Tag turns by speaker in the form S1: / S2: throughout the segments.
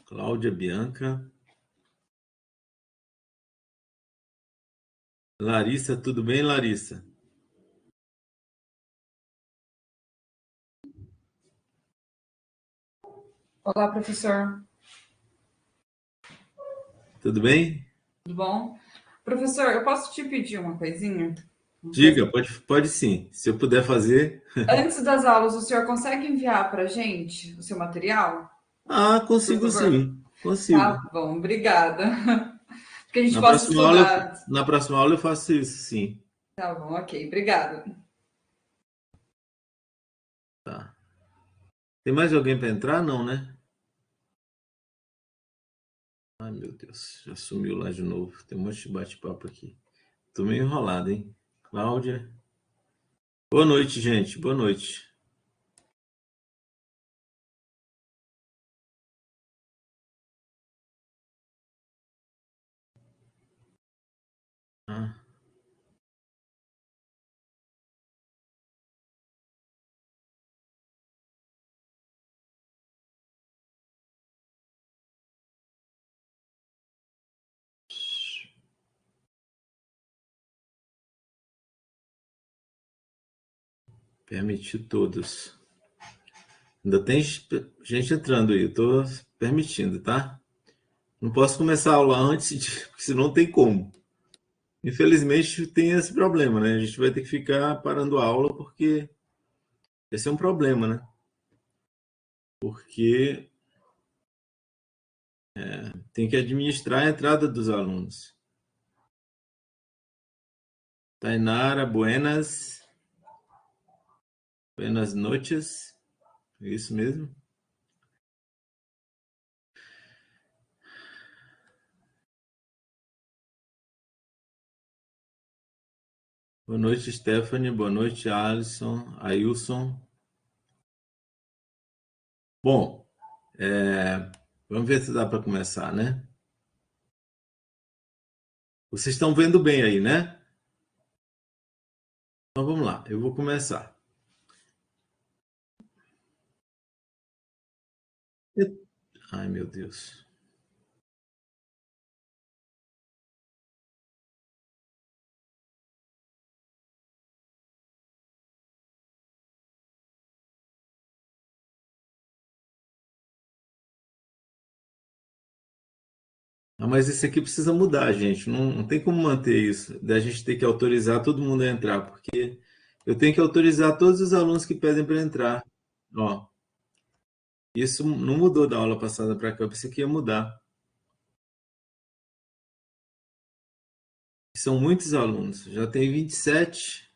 S1: Cláudia, Bianca. Larissa, tudo bem, Larissa?
S2: Olá, professor.
S1: Tudo bem?
S2: Tudo bom? Professor, eu posso te pedir uma coisinha? Não sei
S1: Diga,
S2: se-
S1: pode sim. Se eu puder fazer.
S2: Antes das aulas, o senhor consegue enviar para a gente o seu material,
S1: Ah,
S2: por
S1: consigo
S2: favor?
S1: sim. Consigo.
S2: Tá bom, obrigada. Porque a gente
S1: Na
S2: possa
S1: próxima aula,
S2: estudar.
S1: na próxima aula eu faço isso, sim.
S2: Tá bom, ok, obrigada.
S1: Tá. Tem mais alguém para entrar? Não, né? Ai, meu Deus, já sumiu lá de novo. Tem um monte de bate-papo aqui. Tô meio enrolado, hein? Cláudia. Boa noite, gente. Boa noite. Ah, permitir todos. Ainda tem gente entrando aí. Eu tô permitindo, tá? Não posso começar a aula antes, porque senão não tem como. Infelizmente tem esse problema, né? A gente vai ter que ficar parando a aula porque esse é um problema, né? Porque tem que administrar a entrada dos alunos. Tainara, buenas noches. É isso mesmo? Boa noite, Stephanie. Boa noite, Alisson, Ailson. Bom, vamos ver se dá para começar, né? Vocês estão vendo bem aí, né? Então vamos lá, eu vou começar. Ai, meu Deus. Ah, mas esse aqui precisa mudar, gente. Não tem como manter isso. Da gente ter que autorizar todo mundo a entrar, porque eu tenho que autorizar todos os alunos que pedem para entrar. Ó, isso não mudou da aula passada para cá. Eu pensei que ia mudar. São muitos alunos. Já tem 27.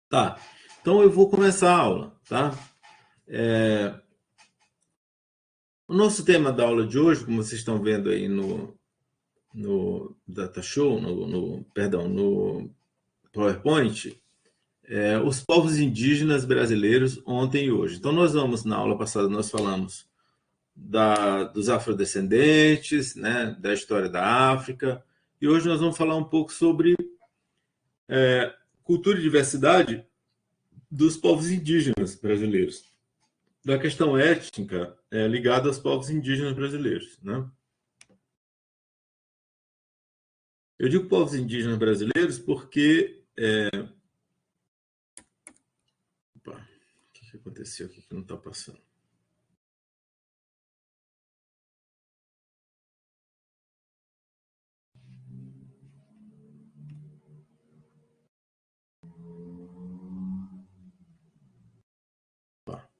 S1: Tá. Então eu vou começar a aula, tá? O nosso tema da aula de hoje, como vocês estão vendo aí no Data Show, perdão, no PowerPoint, os povos indígenas brasileiros ontem e hoje. Então, nós vamos, na aula passada, nós falamos dos afrodescendentes, né, da história da África, e hoje nós vamos falar um pouco sobre cultura e diversidade dos povos indígenas brasileiros, da questão étnica ligada aos povos indígenas brasileiros. Né? Eu digo povos indígenas brasileiros porque. Opa, o que aconteceu aqui que não está passando? Opa.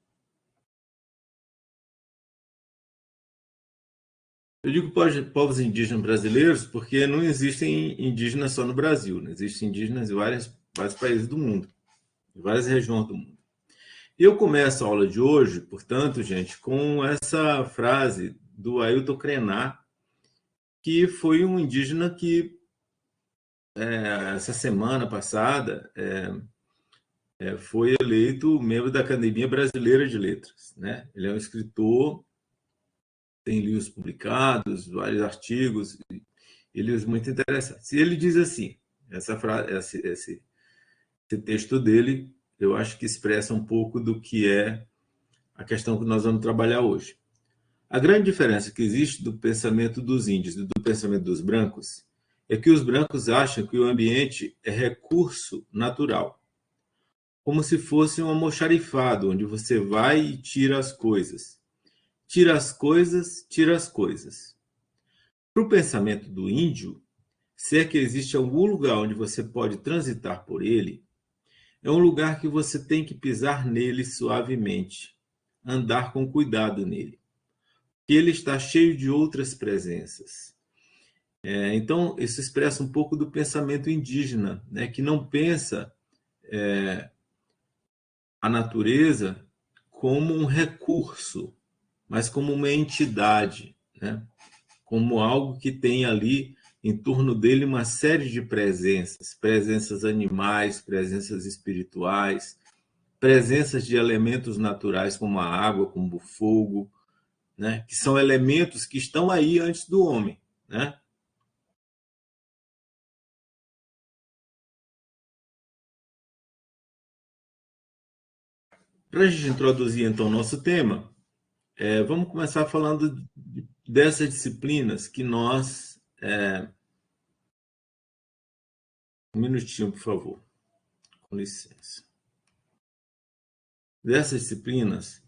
S1: Eu digo indígenas brasileiros porque não existem indígenas só no Brasil, né? Existem indígenas em várias vários países do mundo, em várias regiões do mundo. E eu começo a aula de hoje, portanto, gente, com essa frase do Ailton Krenar, que foi um indígena que, essa semana passada, foi eleito membro da Academia Brasileira de Letras, né? Ele é um escritor, tem livros publicados, vários artigos, e livros muito interessantes. E ele diz assim, essa frase, esse texto dele, eu acho que expressa um pouco do que é a questão que nós vamos trabalhar hoje. A grande diferença que existe do pensamento dos índios e do pensamento dos brancos é que os brancos acham que o ambiente é recurso natural, como se fosse um almoxarifado, onde você vai e tira as coisas. Tira as coisas, tira as coisas. Para o pensamento do índio, se é que existe algum lugar onde você pode transitar por ele, é um lugar que você tem que pisar nele suavemente, andar com cuidado nele, que ele está cheio de outras presenças. Então, isso expressa um pouco do pensamento indígena, né, que não pensa a natureza como um recurso, mas como uma entidade, né, como algo que tem ali em torno dele uma série de presenças, presenças animais, presenças espirituais, presenças de elementos naturais como a água, como o fogo, né, que são elementos que estão aí antes do homem, né? Para a gente introduzir então o nosso tema, vamos começar falando dessas disciplinas que nós... Um minutinho, por favor. Com licença. Dessas disciplinas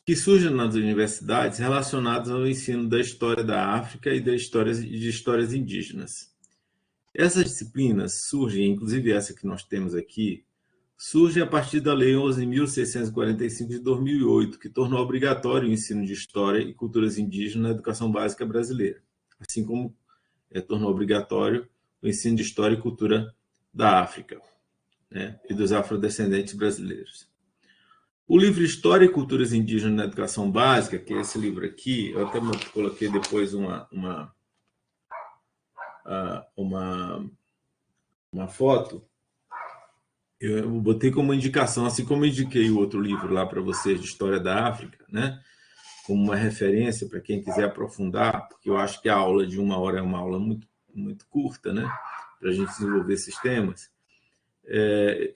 S1: que surgem nas universidades relacionadas ao ensino da história da África e de histórias indígenas. Essas disciplinas surgem, inclusive essa que nós temos aqui, surge a partir da Lei 11.645 de 2008, que tornou obrigatório o ensino de história e culturas indígenas na educação básica brasileira, assim como tornou obrigatório o ensino de história e cultura da África, né, e dos afrodescendentes brasileiros. O livro História e Culturas Indígenas na Educação Básica, que é esse livro aqui, eu até coloquei depois uma foto, eu botei como indicação, assim como eu indiquei o outro livro lá para vocês de História da África, né? Como uma referência para quem quiser aprofundar, porque eu acho que a aula de 1 hora é uma aula muito, muito curta, né? Para a gente desenvolver esses temas.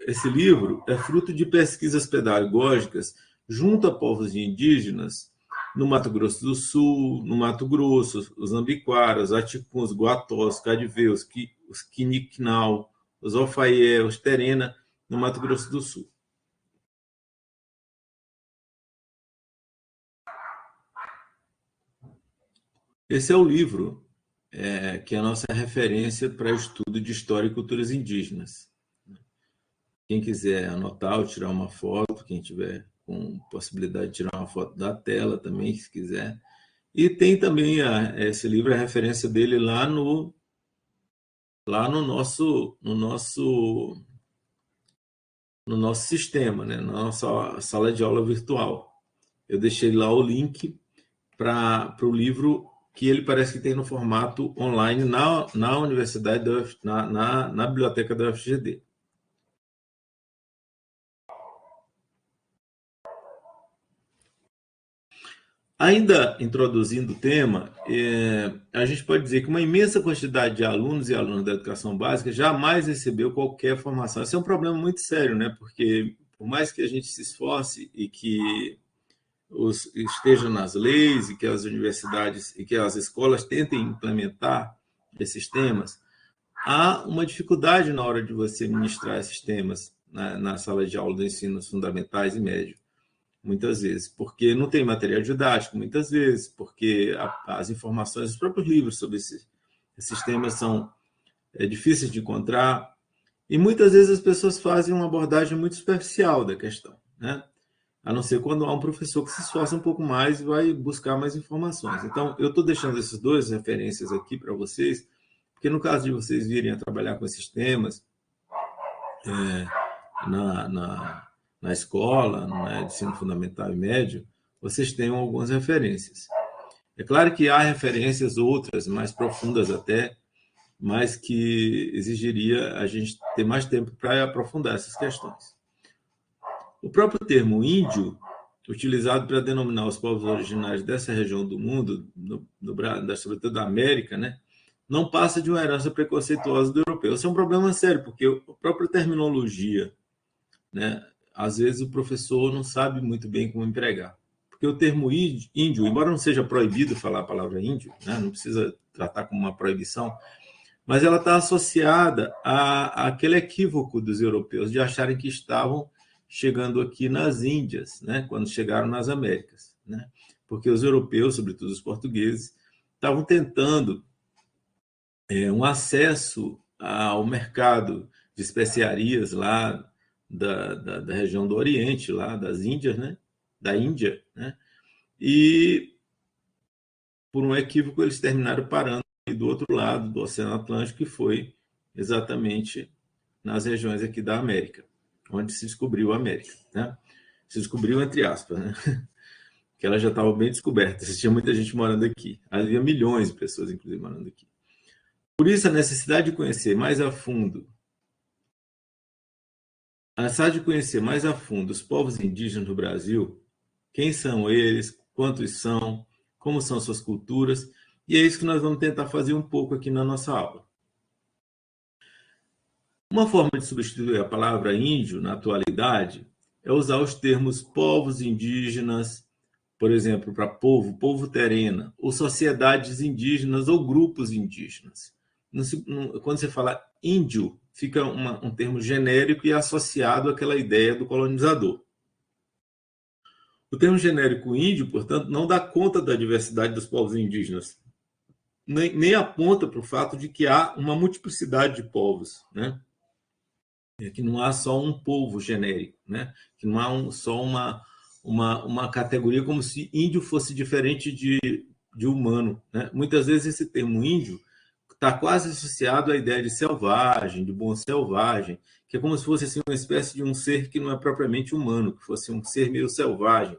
S1: Esse livro é fruto de pesquisas pedagógicas junto a povos indígenas no Mato Grosso do Sul, no Mato Grosso, os Ambiquaras, os Aticuns, os Guatós, os Cadiveus, os Quiniquinal, os Alfaié, os Terena, no Mato Grosso do Sul. Esse é o livro que é a nossa referência para estudo de história e culturas indígenas. Quem quiser anotar ou tirar uma foto, quem tiver com possibilidade de tirar uma foto da tela também, se quiser. E tem também esse livro, a referência dele lá no nosso sistema, né? Na nossa sala de aula virtual. Eu deixei lá o link para o livro que ele parece que tem no formato online na universidade, na biblioteca da UFGD. Ainda introduzindo o tema, a gente pode dizer que uma imensa quantidade de alunos e alunas da educação básica jamais recebeu qualquer formação. Esse é um problema muito sério, né? Porque por mais que a gente se esforce e que estejam nas leis e que as universidades e que as escolas tentem implementar esses temas, há uma dificuldade na hora de você ministrar esses temas na sala de aula de ensinos fundamentais e médio. Muitas vezes, porque não tem material didático, muitas vezes, porque as informações, os próprios livros sobre esses temas são difíceis de encontrar, e muitas vezes as pessoas fazem uma abordagem muito superficial da questão, né? A não ser quando há um professor que se esforça um pouco mais e vai buscar mais informações. Então, eu estou deixando essas duas referências aqui para vocês, porque no caso de vocês virem a trabalhar com esses temas, na escola, no ensino fundamental e médio, vocês tenham algumas referências. É claro que há referências outras, mais profundas até, mas que exigiria a gente ter mais tempo para aprofundar essas questões. O próprio termo índio, utilizado para denominar os povos originários dessa região do mundo, sobretudo da América, né, não passa de uma herança preconceituosa do europeu. Isso é um problema sério, porque a própria terminologia, né, às vezes o professor não sabe muito bem como empregar. Porque o termo índio, embora não seja proibido falar a palavra índio, né, não precisa tratar como uma proibição, mas ela está associada àquele equívoco dos europeus de acharem que estavam chegando aqui nas Índias, né, quando chegaram nas Américas, né, porque os europeus, sobretudo os portugueses, estavam tentando um acesso ao mercado de especiarias lá da região do Oriente, lá das Índias, né, da Índia, né, e por um equívoco eles terminaram parando do outro lado do Oceano Atlântico, que foi exatamente nas regiões aqui da América, onde se descobriu a América, né? Se descobriu entre aspas, né? Que ela já estava bem descoberta, tinha muita gente morando aqui, havia milhões de pessoas, inclusive, morando aqui. Por isso, a necessidade de conhecer mais a fundo os povos indígenas do Brasil, quem são eles, quantos são, como são suas culturas, e é isso que nós vamos tentar fazer um pouco aqui na nossa aula. Uma forma de substituir a palavra índio na atualidade é usar os termos povos indígenas, por exemplo, para povo, povo terena, ou sociedades indígenas ou grupos indígenas. Quando você fala índio, fica um termo genérico e associado àquela ideia do colonizador. O termo genérico índio, portanto, não dá conta da diversidade dos povos indígenas, nem aponta para o fato de que há uma multiplicidade de povos, né? Que não há só um povo genérico, né? Que não há só uma categoria como se índio fosse diferente de humano, né? Muitas vezes esse termo índio está quase associado à ideia de selvagem, de bom selvagem, que é como se fosse assim, uma espécie de um ser que não é propriamente humano, que fosse um ser meio selvagem.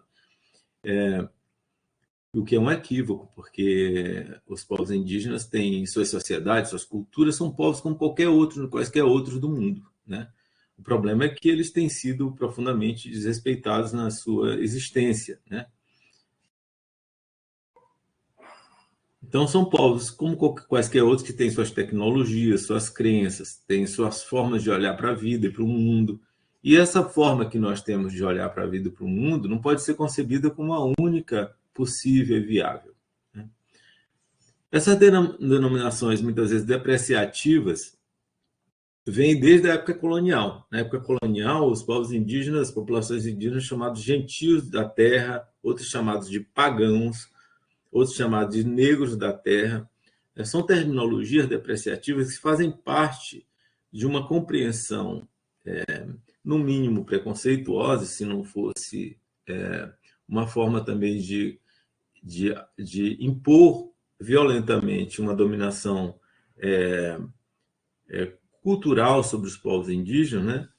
S1: O que é um equívoco, porque os povos indígenas têm suas sociedades, suas culturas, são povos como quaisquer outros do mundo, né? O problema é que eles têm sido profundamente desrespeitados na sua existência, né? Então, são povos como quaisquer outros que têm suas tecnologias, suas crenças, têm suas formas de olhar para a vida e para o mundo. E essa forma que nós temos de olhar para a vida e para o mundo não pode ser concebida como a única possível e viável. Essas denominações, muitas vezes depreciativas, vêm desde a época colonial. Na época colonial, os povos indígenas, as populações indígenas, chamados gentios da terra, outros chamados de pagãos, outros chamados de negros da terra, são terminologias depreciativas que fazem parte de uma compreensão, no mínimo preconceituosa, se não fosse uma forma também de impor violentamente uma dominação cultural sobre os povos indígenas, né,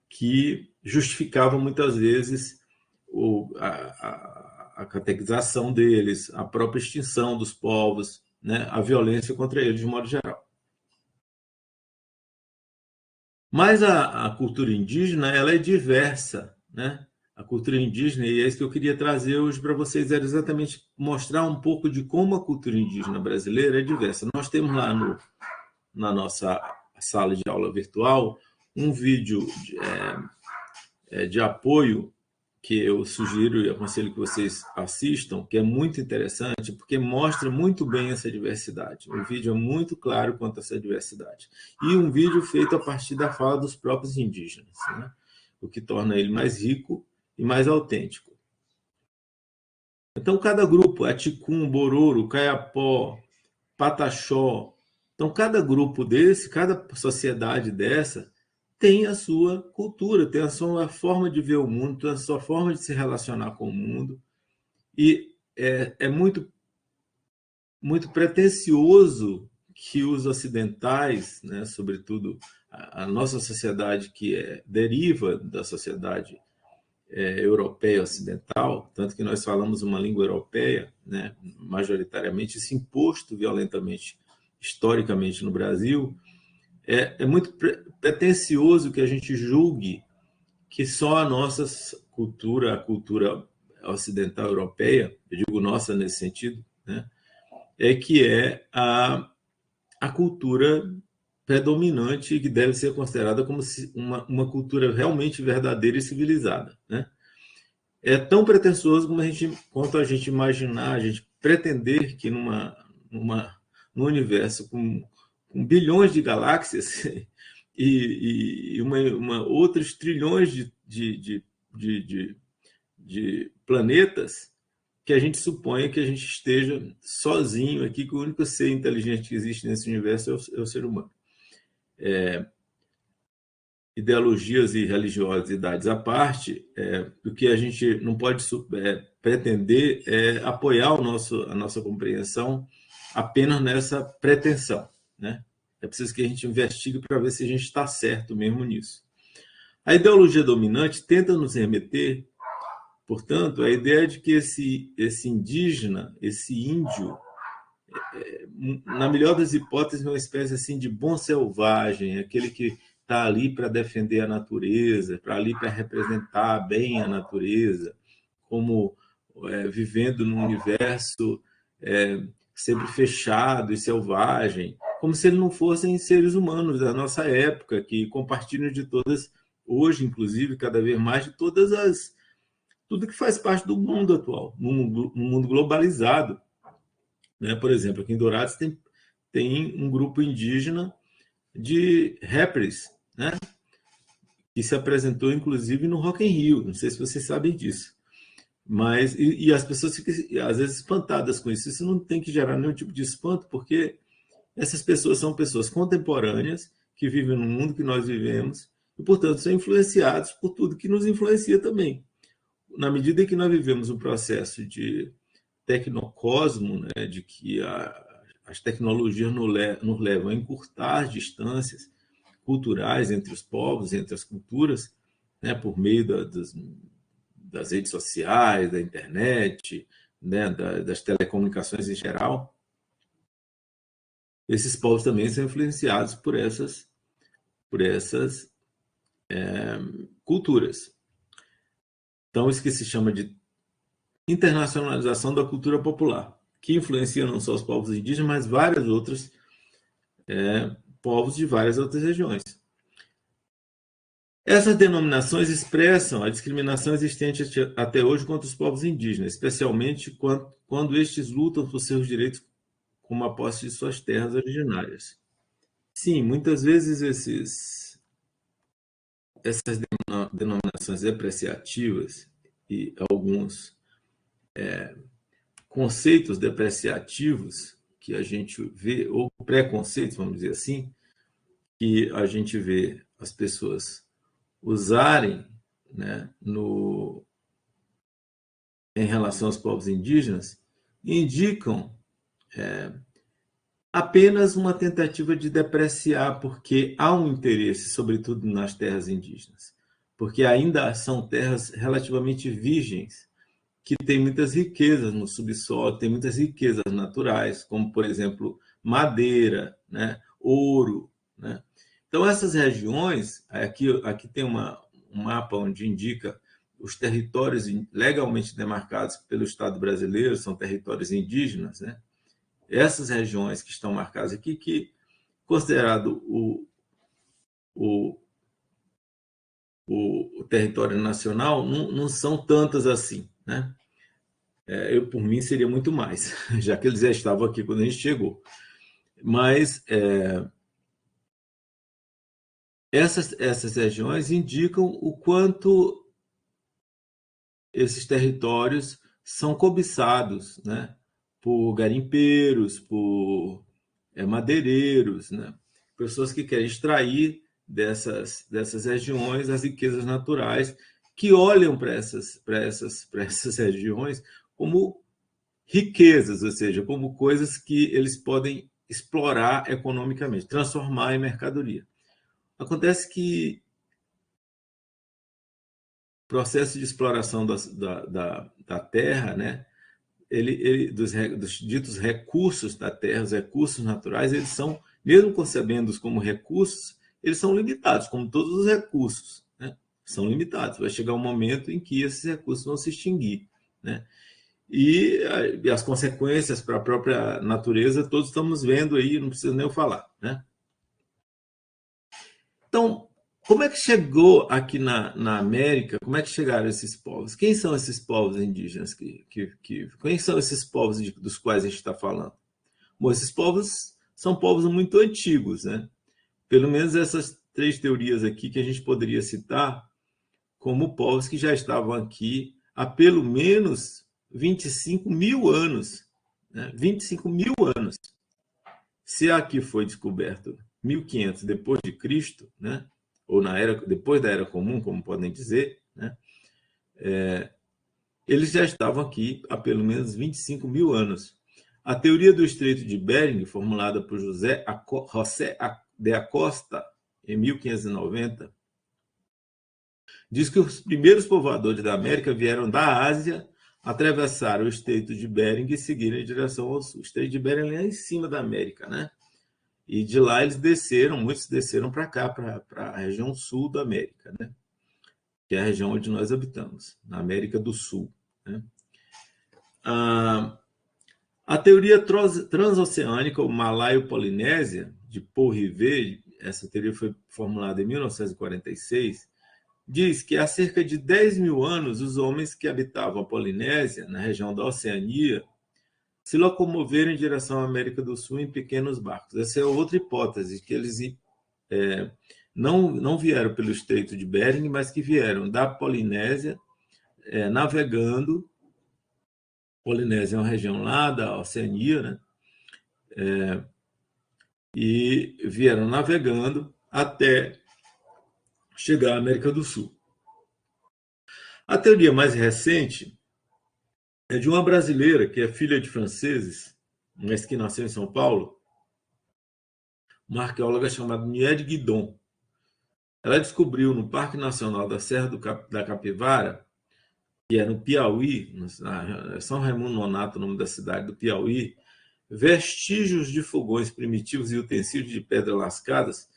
S1: que justificava muitas vezes a catequização deles, a própria extinção dos povos, né, a violência contra eles de modo geral. Mas a cultura indígena ela é diversa, né? A cultura indígena, e é isso que eu queria trazer hoje para vocês, era exatamente mostrar um pouco de como a cultura indígena brasileira é diversa. Nós temos lá na nossa sala de aula virtual um vídeo de apoio que eu sugiro e aconselho que vocês assistam, que é muito interessante, porque mostra muito bem essa diversidade. O vídeo é muito claro quanto a essa diversidade. E um vídeo feito a partir da fala dos próprios indígenas, né? O que torna ele mais rico e mais autêntico. Então, cada grupo, Aticum, Bororo, Caiapó, Pataxó, então cada grupo desse, cada sociedade dessa, tem a sua cultura, tem a sua forma de ver o mundo, tem a sua forma de se relacionar com o mundo. E é muito, muito pretensioso que os ocidentais, né, sobretudo a nossa sociedade, que deriva da sociedade europeia ocidental, tanto que nós falamos uma língua europeia, né, majoritariamente, isso imposto violentamente, historicamente no Brasil, é muito pretensioso que a gente julgue que só a nossa cultura, a cultura ocidental europeia, eu digo nossa nesse sentido, né, que é a cultura predominante, que deve ser considerada como uma cultura realmente verdadeira e civilizada, né? É tão pretensioso quanto a gente imaginar, a gente pretender que num universo com bilhões de galáxias e outros trilhões de planetas, que a gente suponha que a gente esteja sozinho aqui, que o único ser inteligente que existe nesse universo é o ser humano. Ideologias e religiosidades à parte, o que a gente não pode pretender é apoiar a nossa compreensão apenas nessa pretensão, né? É preciso que a gente investigue para ver se a gente está certo mesmo nisso. A ideologia dominante tenta nos remeter, portanto, à ideia de que esse indígena, esse índio, na melhor das hipóteses, é uma espécie assim de bom selvagem, aquele que está ali para defender a natureza, para ali para representar bem a natureza, como vivendo num universo sempre fechado e selvagem, como se eles não fossem seres humanos da nossa época, que compartilham de todas, hoje, inclusive, cada vez mais, de tudo que faz parte do mundo atual, num mundo globalizado. Né? Por exemplo, aqui em Dourados tem um grupo indígena de rappers, né? Que se apresentou, inclusive, no Rock in Rio. Não sei se vocês sabem disso. Mas, e as pessoas ficam, às vezes, espantadas com isso. Isso não tem que gerar nenhum tipo de espanto, porque essas pessoas são pessoas contemporâneas, que vivem no mundo que nós vivemos, e, portanto, são influenciados por tudo que nos influencia também. Na medida em que nós vivemos um processo de tecnocosmo, né, de que as tecnologias nos levam a encurtar as distâncias culturais entre os povos, entre as culturas, né, por meio das redes sociais, da internet, né, das telecomunicações em geral. Esses povos também são influenciados por essas culturas. Então, isso que se chama de internacionalização da cultura popular, que influencia não só os povos indígenas, mas vários outros povos de várias outras regiões. Essas denominações expressam a discriminação existente até hoje contra os povos indígenas, especialmente quando estes lutam por seus direitos como a posse de suas terras originárias. Sim, muitas vezes essas denominações depreciativas e alguns conceitos depreciativos que a gente vê, ou preconceitos, vamos dizer assim, que a gente vê as pessoas usarem, né, em relação aos povos indígenas, indicam apenas uma tentativa de depreciar, porque há um interesse, sobretudo nas terras indígenas, porque ainda são terras relativamente virgens, que têm muitas riquezas no subsolo, têm muitas riquezas naturais, como, por exemplo, madeira, né, ouro. Né? Então, essas regiões, aqui tem um mapa onde indica os territórios legalmente demarcados pelo Estado brasileiro, são territórios indígenas, né? Essas regiões que estão marcadas aqui, que considerado o território nacional, não são tantas assim, né? Por mim, seria muito mais, já que eles já estavam aqui quando a gente chegou. Mas essas regiões indicam o quanto esses territórios são cobiçados, né, por garimpeiros, por madeireiros, né, pessoas que querem extrair dessas regiões as riquezas naturais, que olham para essas regiões como riquezas, ou seja, como coisas que eles podem explorar economicamente, transformar em mercadoria. Acontece que o processo de exploração da terra, né, dos ditos recursos da terra, os recursos naturais, eles são, mesmo concebendo-os como recursos, eles são limitados, como todos os recursos, né, são limitados. Vai chegar um momento em que esses recursos vão se extinguir, né? E as consequências para a própria natureza, todos estamos vendo aí, não preciso nem eu falar, né? Então, como é que chegou aqui na América? Como é que chegaram esses povos? Quem são esses povos indígenas? Quem são esses povos dos quais a gente está falando? Bom, esses povos são povos muito antigos, né? Pelo menos essas três teorias aqui que a gente poderia citar como povos que já estavam aqui há pelo menos 25 mil anos. Né? 25 mil anos. Se aqui foi descoberto 1500 depois de Cristo, né? Ou depois da Era Comum, como podem dizer, né? Eles já estavam aqui há pelo menos 25 mil anos. A teoria do Estreito de Bering, formulada por José de Acosta em 1590, diz que os primeiros povoadores da América vieram da Ásia, atravessaram o Estreito de Bering e seguiram em direção ao sul. O Estreito de Bering é em cima da América, né? E de lá eles desceram, muitos desceram para cá, para a região sul da América, né? Que é a região onde nós habitamos, na América do Sul. Né? A teoria transoceânica, ou malaio-polinésia, de Paul Rivet, essa teoria foi formulada em 1946, diz que há cerca de 10 mil anos os homens que habitavam a Polinésia, na região da Oceania, se locomoveram em direção à América do Sul em pequenos barcos. Essa é outra hipótese, que eles não vieram pelo Estreito de Bering, mas que vieram da Polinésia, navegando. Polinésia é uma região lá da Oceania, né? E vieram navegando até chegar à América do Sul. A teoria mais recente é de uma brasileira que é filha de franceses, mas que nasceu em São Paulo, uma arqueóloga chamada Niede Guidon. Ela descobriu no Parque Nacional da Serra da Capivara, que é no Piauí, São Raimundo Nonato, o nome da cidade do Piauí, vestígios de fogões primitivos e utensílios de pedra lascadas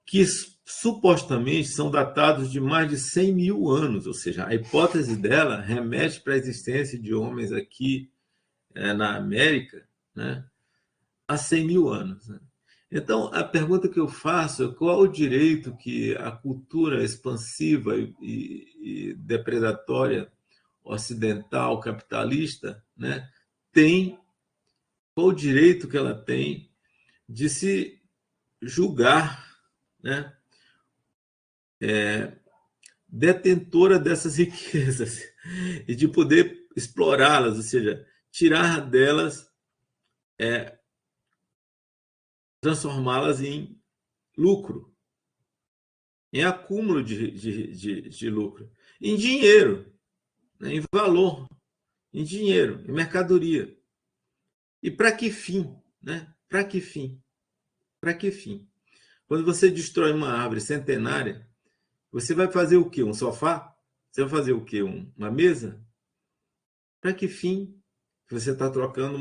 S1: que supostamente são datados de mais de 100 mil anos, ou seja, a hipótese dela remete para a existência de homens aqui na América, né, há 100 mil anos. Né? Então, a pergunta que eu faço é qual o direito que a cultura expansiva e depredatória ocidental, capitalista, né, tem, qual o direito que ela tem de se julgar, né, detentora dessas riquezas e de poder explorá-las, ou seja, tirar delas, transformá-las em lucro, em acúmulo de lucro, em dinheiro, né, em valor, em dinheiro, em mercadoria. E para que fim? Né? Para que fim? Para que fim? Quando você destrói uma árvore centenária, você vai fazer o quê? Um sofá? Você vai fazer o quê? Uma mesa? Para que fim você está trocando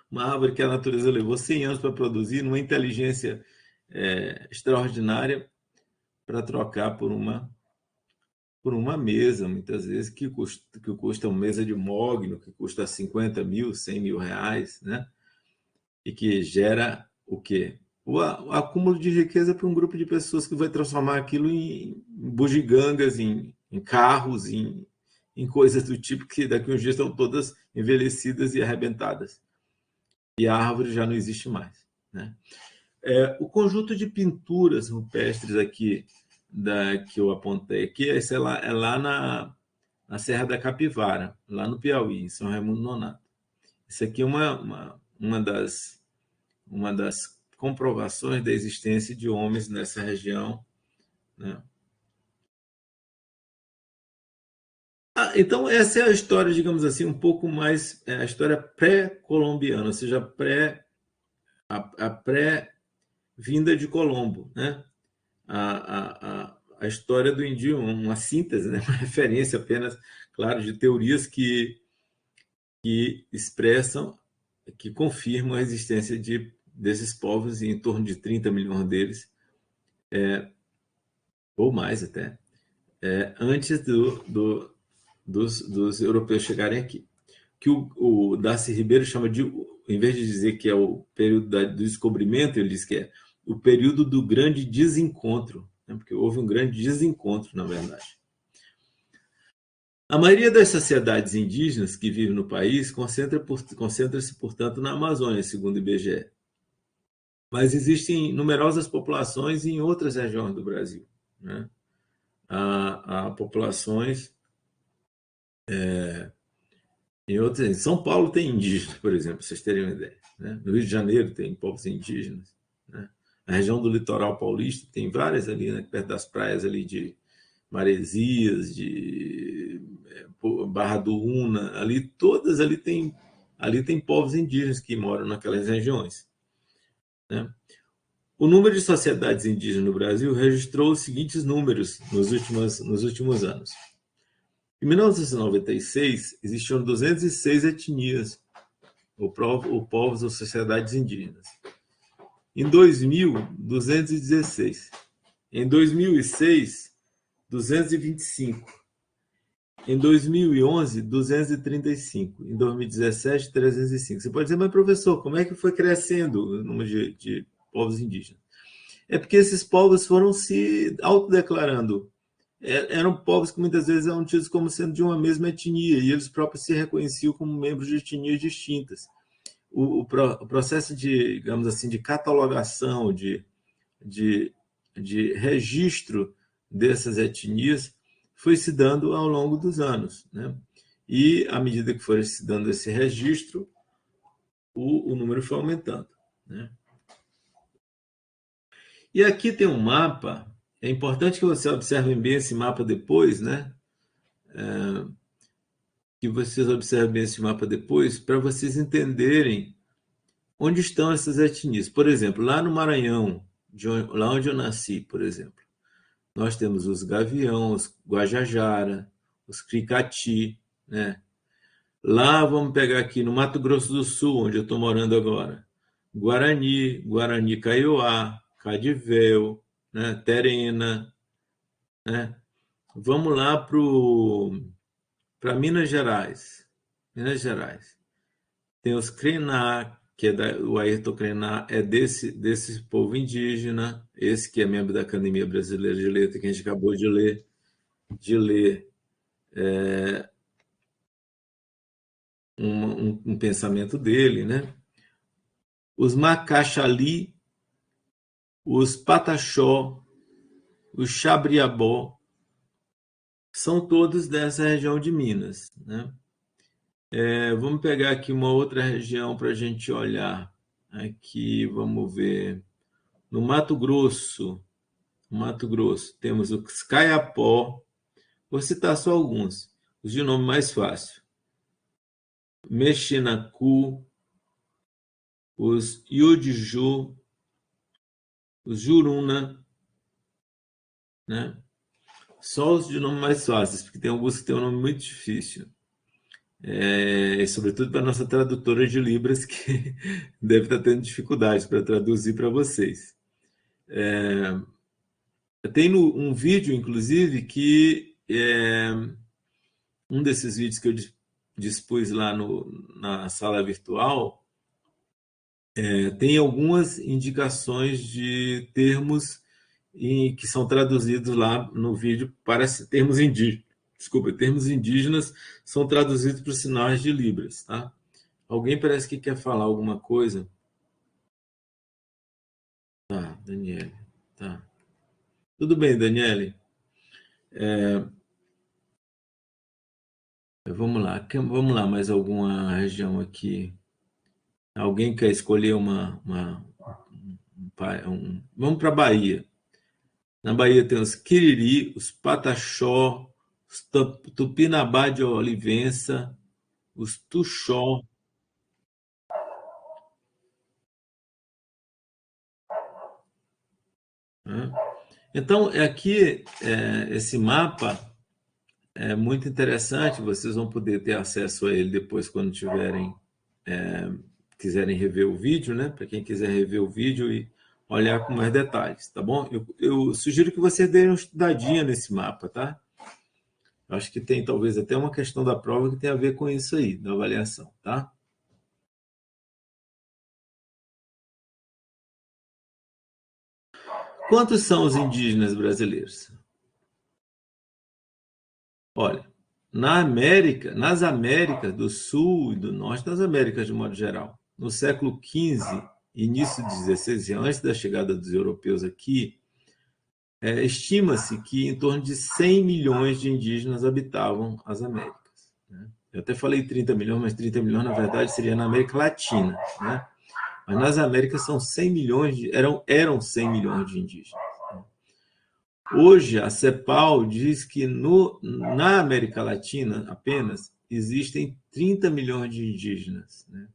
S1: uma árvore que a natureza levou 100 anos para produzir, numa inteligência extraordinária, para trocar por uma mesa, muitas vezes, que custa uma mesa de mogno, que custa 50 mil, 100 mil reais, né? E que gera o quê? O acúmulo de riqueza para um grupo de pessoas que vai transformar aquilo em bugigangas, em carros, em coisas do tipo que daqui a uns dias estão todas envelhecidas e arrebentadas. E a árvore já não existe mais. Né? O conjunto de pinturas rupestres aqui que eu apontei aqui é lá na Serra da Capivara, lá no Piauí, em São Raimundo Nonato. Isso aqui é uma das comprovações da existência de homens nessa região. Né? Então, essa é a história, digamos assim, um pouco mais, a história pré-colombiana, ou seja, a pré-vinda de Colombo. Né? a história do índio, uma síntese, né? Uma referência apenas, claro, de teorias que expressam, que confirmam a existência desses povos, em torno de 30 milhões deles, ou mais até, antes dos europeus chegarem aqui. Que o Darcy Ribeiro chama de, em vez de dizer que é o período do descobrimento, ele diz que é o período do grande desencontro, né? Porque houve um grande desencontro, na verdade. A maioria das sociedades indígenas que vivem no país concentra-se, portanto, na Amazônia, segundo o IBGE. Mas existem numerosas populações em outras regiões do Brasil, né? Há populações em São Paulo tem indígenas, por exemplo, para vocês terem uma ideia, né? No Rio de Janeiro tem povos indígenas, né? A região do litoral paulista tem várias ali, né, perto das praias ali de Maresias, de Barra do Una, ali todas ali tem povos indígenas que moram naquelas regiões, né? O número de sociedades indígenas no Brasil registrou os seguintes números nos últimos anos. Em 1996, existiam 206 etnias, ou povos ou sociedades indígenas. Em 2000, 216. Em 2006, 225. Em 2011, 235. Em 2017, 305. Você pode dizer, mas professor, como é que foi crescendo o número de povos indígenas? É porque esses povos foram se autodeclarando. Eram povos que muitas vezes eram tidos como sendo de uma mesma etnia, e eles próprios se reconheciam como membros de etnias distintas. O processo de, digamos assim, de catalogação, de, de registro dessas etnias foi se dando ao longo dos anos, né? E à medida que foi se dando esse registro, o número foi aumentando, né? E aqui tem um mapa. É importante que você observem bem esse mapa depois, né? Que vocês observem esse mapa depois, para vocês entenderem onde estão essas etnias. Por exemplo, lá no Maranhão, lá onde eu nasci, por exemplo, nós temos os Gavião, os Guajajara, os Cricati, né? Lá, vamos pegar aqui no Mato Grosso do Sul, onde eu estou morando agora, Guarani, Guarani Kaiowá, Cadivel, né? Terena, né? Vamos lá para Minas Gerais. Minas Gerais. Tem os Krená, que o Ayrton Krená é desse povo indígena, esse que é membro da Academia Brasileira de Letras, que a gente acabou de ler um pensamento dele, né? Os Macaxali, os Pataxó, os Chabriabó, são todos dessa região de Minas, né? Vamos pegar aqui uma outra região para a gente olhar. Aqui, vamos ver. No Mato Grosso, temos os Caiapó, vou citar só alguns, os de nome mais fácil. Mexinacu, os Iudiju, os Juruna, né? Só os de nome mais fáceis, porque tem alguns que têm um nome muito difícil. E sobretudo para a nossa tradutora de Libras, que deve estar tendo dificuldade para traduzir para vocês. Tem um vídeo, inclusive, que um desses vídeos que eu dispus lá na sala virtual, tem algumas indicações de termos que são traduzidos lá no vídeo para termos indígenas. Desculpa, termos indígenas são traduzidos para os sinais de Libras, tá? Alguém parece que quer falar alguma coisa. Tá, Daniele. Tá. Tudo bem, Daniele. Vamos lá. Vamos lá, mais alguma região aqui. Alguém quer escolher vamos para a Bahia. Na Bahia tem os Quiriri, os Pataxó, os Tupinambá de Olivença, os Tuxó, né? Então, aqui, esse mapa é muito interessante, vocês vão poder ter acesso a ele depois quando quiserem rever o vídeo, né? Para quem quiser rever o vídeo e olhar com mais detalhes, tá bom? Eu sugiro que vocês deem uma estudadinha nesse mapa, tá? Eu acho que tem talvez até uma questão da prova que tem a ver com isso aí, da avaliação, tá? Quantos são os indígenas brasileiros? Olha, nas Américas do Sul e do Norte, nas Américas de modo geral, no século XV, início do XVI, antes da chegada dos europeus aqui, estima-se que em torno de 100 milhões de indígenas habitavam as Américas, né? Eu até falei 30 milhões, mas 30 milhões, na verdade, seria na América Latina, né? Mas nas Américas são 100 milhões eram 100 milhões de indígenas. Hoje, a CEPAL diz que na América Latina apenas existem 30 milhões de indígenas, né?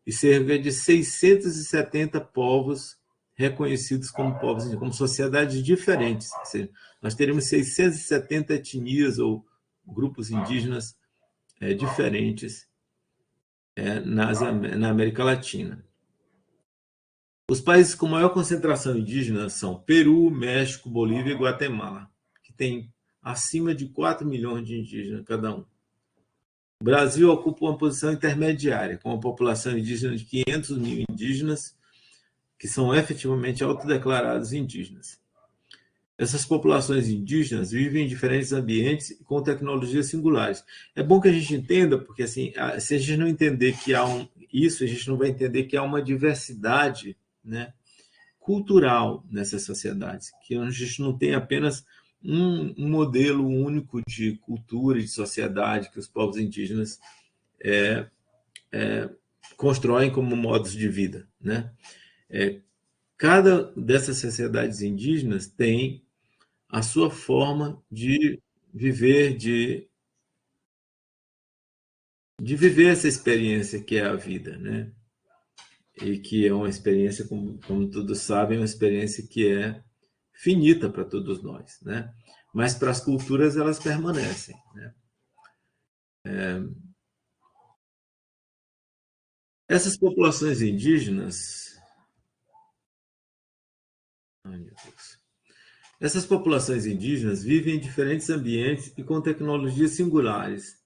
S1: E cerca de 670 povos reconhecidos como povos indígenas, como sociedades diferentes. Ou seja, nós teremos 670 etnias ou grupos indígenas diferentes na América Latina. Os países com maior concentração indígena são Peru, México, Bolívia e Guatemala, que tem acima de 4 milhões de indígenas cada um. O Brasil ocupa uma posição intermediária, com uma população indígena de 500 mil indígenas, que são efetivamente autodeclarados indígenas. Essas populações indígenas vivem em diferentes ambientes e com tecnologias singulares. É bom que a gente entenda, porque assim, se a gente não entender que há isso, a gente não vai entender que há uma diversidade, né, cultural nessas sociedades, que a gente não tem apenas um modelo único de cultura e de sociedade que os povos indígenas constroem como modos de vida, né? Cada dessas sociedades indígenas tem a sua forma de viver, de viver essa experiência que é a vida, né? E que é uma experiência, como todos sabem, uma experiência que é finita para todos nós, né? Mas para as culturas elas permanecem, né? Essas populações indígenas, ai meu Deus, essas populações indígenas vivem em diferentes ambientes e com tecnologias singulares,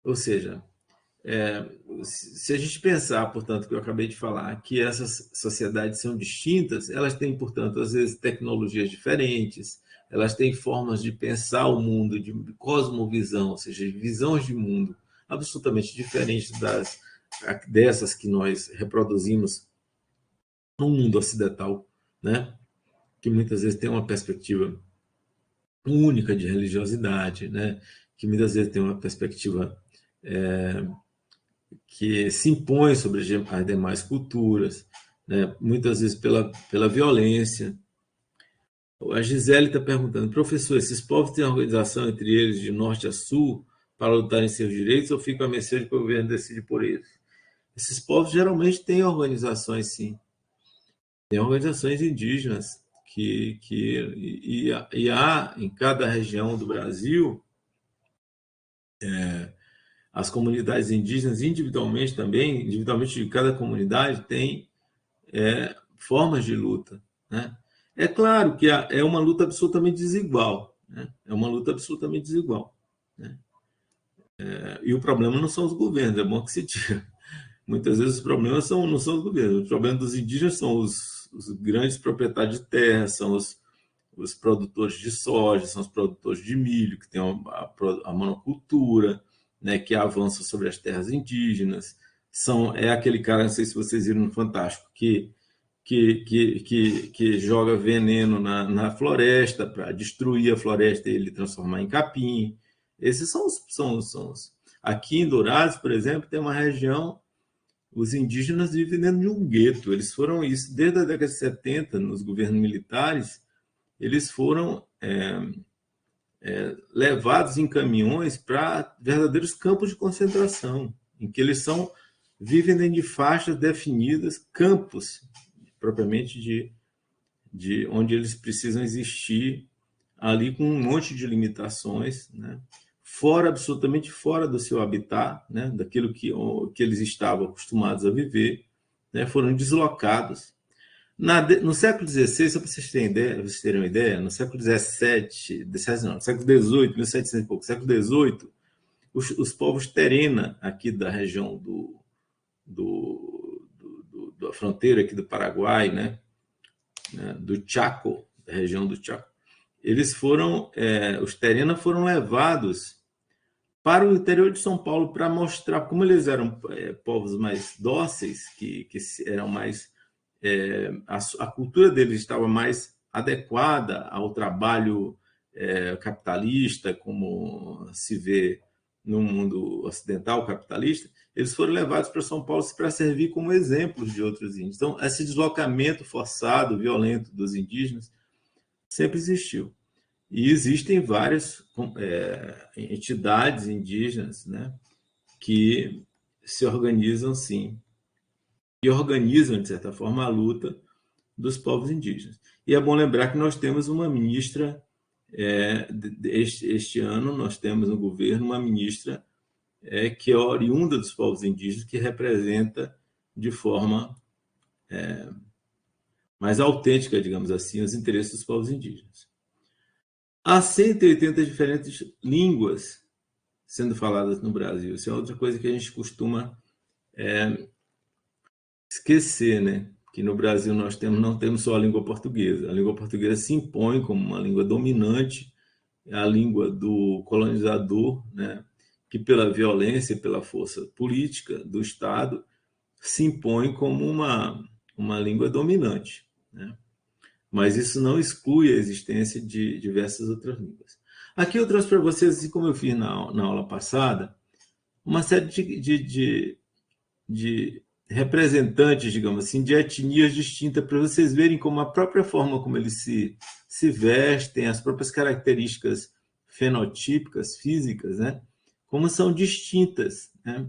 S1: ou seja, se a gente pensar, portanto, que eu acabei de falar, que essas sociedades são distintas, elas têm, portanto, às vezes tecnologias diferentes, elas têm formas de pensar o mundo, de cosmovisão, ou seja, visões de mundo absolutamente diferentes dessas que nós reproduzimos no mundo ocidental, né? Que muitas vezes tem uma perspectiva única de religiosidade, né? Que muitas vezes tem uma perspectiva que se impõe sobre as demais culturas, né? Muitas vezes pela violência. A Gisele está perguntando, professor, esses povos têm organização entre eles de norte a sul para lutarem seus direitos ou ficam à mercê de que o governo decide por eles? Esses povos geralmente têm organizações, sim. Tem organizações indígenas e há em cada região do Brasil as comunidades indígenas individualmente também, individualmente de cada comunidade tem formas de luta, né? É claro que é uma luta absolutamente desigual, né? É uma luta absolutamente desigual, né? E o problema não são os governos, é bom que se diga. Muitas vezes os problemas não são os governos, os problemas dos indígenas são os grandes proprietários de terra, são os produtores de soja, são os produtores de milho, que têm a monocultura, né, que avança sobre as terras indígenas. É aquele cara, não sei se vocês viram no Fantástico, que joga veneno na floresta para destruir a floresta e ele transformar em capim. Esses são os. Aqui em Dourados, por exemplo, tem uma região, os indígenas vivem dentro de um gueto. Eles foram isso desde a década de 70, nos governos militares, eles foram levados em caminhões para verdadeiros campos de concentração, em que eles vivem dentro de faixas definidas, campos propriamente de onde eles precisam existir ali com um monte de limitações, né? Absolutamente fora do seu habitat, né? Daquilo que eles estavam acostumados a viver, né? Foram deslocados. No século XVI, só para vocês terem uma ideia, no século XVII, no século XVIII, 1700 e pouco, século XVIII, os povos terena aqui da região da fronteira aqui do Paraguai, né? Do Chaco, da região do Chaco, os terena foram levados para o interior de São Paulo para mostrar como eles eram povos mais dóceis, que eram mais a cultura deles estava mais adequada ao trabalho capitalista, como se vê no mundo ocidental capitalista. Eles foram levados para São Paulo para servir como exemplos de outros índios. Então, esse deslocamento forçado, violento dos indígenas sempre existiu. E existem várias entidades indígenas, né, que se organizam, sim, e organizam, de certa forma, a luta dos povos indígenas. E é bom lembrar que nós temos uma ministra, este ano nós temos no governo uma ministra que é oriunda dos povos indígenas, que representa de forma mais autêntica, digamos assim, os interesses dos povos indígenas. Há 180 diferentes línguas sendo faladas no Brasil. Isso é outra coisa que a gente costuma esquecer, né? Que no Brasil nós não temos só a língua portuguesa. A língua portuguesa se impõe como uma língua dominante, a língua do colonizador, né? Que pela violência e pela força política do Estado se impõe como uma língua dominante, né? Mas isso não exclui a existência de diversas outras línguas. Aqui eu trouxe para vocês, assim como eu fiz na aula passada, uma série de representantes, digamos assim, de etnias distintas, para vocês verem como a própria forma como eles se vestem, as próprias características fenotípicas, físicas, né? Como são distintas, né,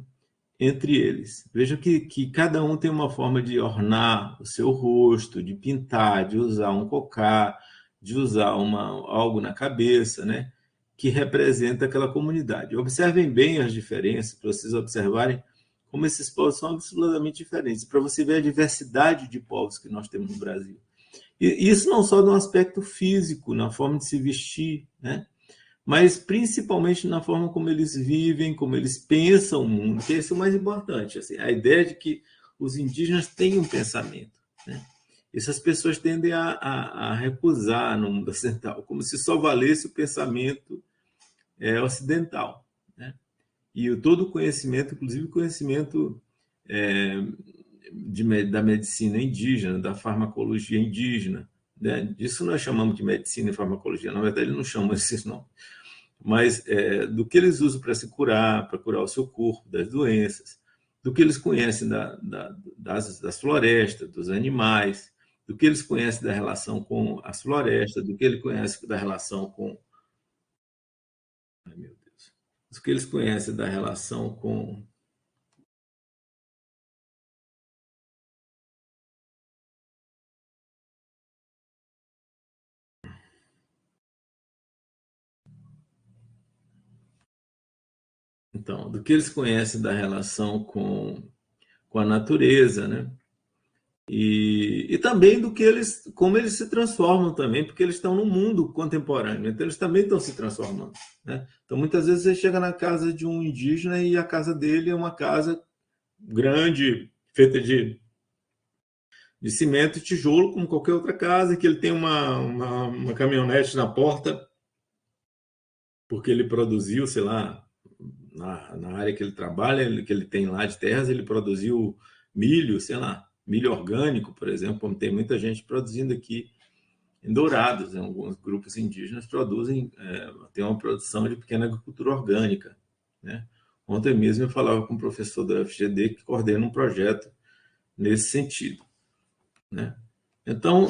S1: entre eles. Vejam que cada um tem uma forma de ornar o seu rosto, de pintar, de usar um cocá, de usar algo na cabeça, né, que representa aquela comunidade. Observem bem as diferenças, para vocês observarem como esses povos são absolutamente diferentes, para você ver a diversidade de povos que nós temos no Brasil. E isso não só no aspecto físico, na forma de se vestir, né, mas principalmente na forma como eles vivem, como eles pensam o mundo, que é o mais importante. Assim, a ideia de que os indígenas têm um pensamento, né? Essas pessoas tendem a recusar no mundo ocidental, como se só valesse o pensamento ocidental, né? E todo o conhecimento, inclusive o conhecimento da medicina indígena, da farmacologia indígena, né? Disso nós chamamos de medicina e farmacologia. Na verdade, não chamam esses nomes. Mas do que eles usam para se curar, para curar o seu corpo, das doenças, do que eles conhecem das florestas, dos animais, do que eles conhecem da relação com as florestas, do que eles conhecem da relação com... Ai, meu Deus. Do que eles conhecem da relação com... Então, do que eles conhecem da relação com a natureza, né? E também como eles se transformam também, porque eles estão no mundo contemporâneo, então eles também estão se transformando, né? Então, muitas vezes você chega na casa de um indígena e a casa dele é uma casa grande, feita de cimento e tijolo, como qualquer outra casa, que ele tem uma caminhonete na porta, porque ele produziu, sei lá, na área que ele trabalha, que ele tem lá de terras, ele produziu milho, sei lá, milho orgânico, por exemplo, como tem muita gente produzindo aqui em Dourados, né? Alguns grupos indígenas produzem, tem uma produção de pequena agricultura orgânica, né? Ontem mesmo eu falava com um professor da UFGD que coordena um projeto nesse sentido, né? Então,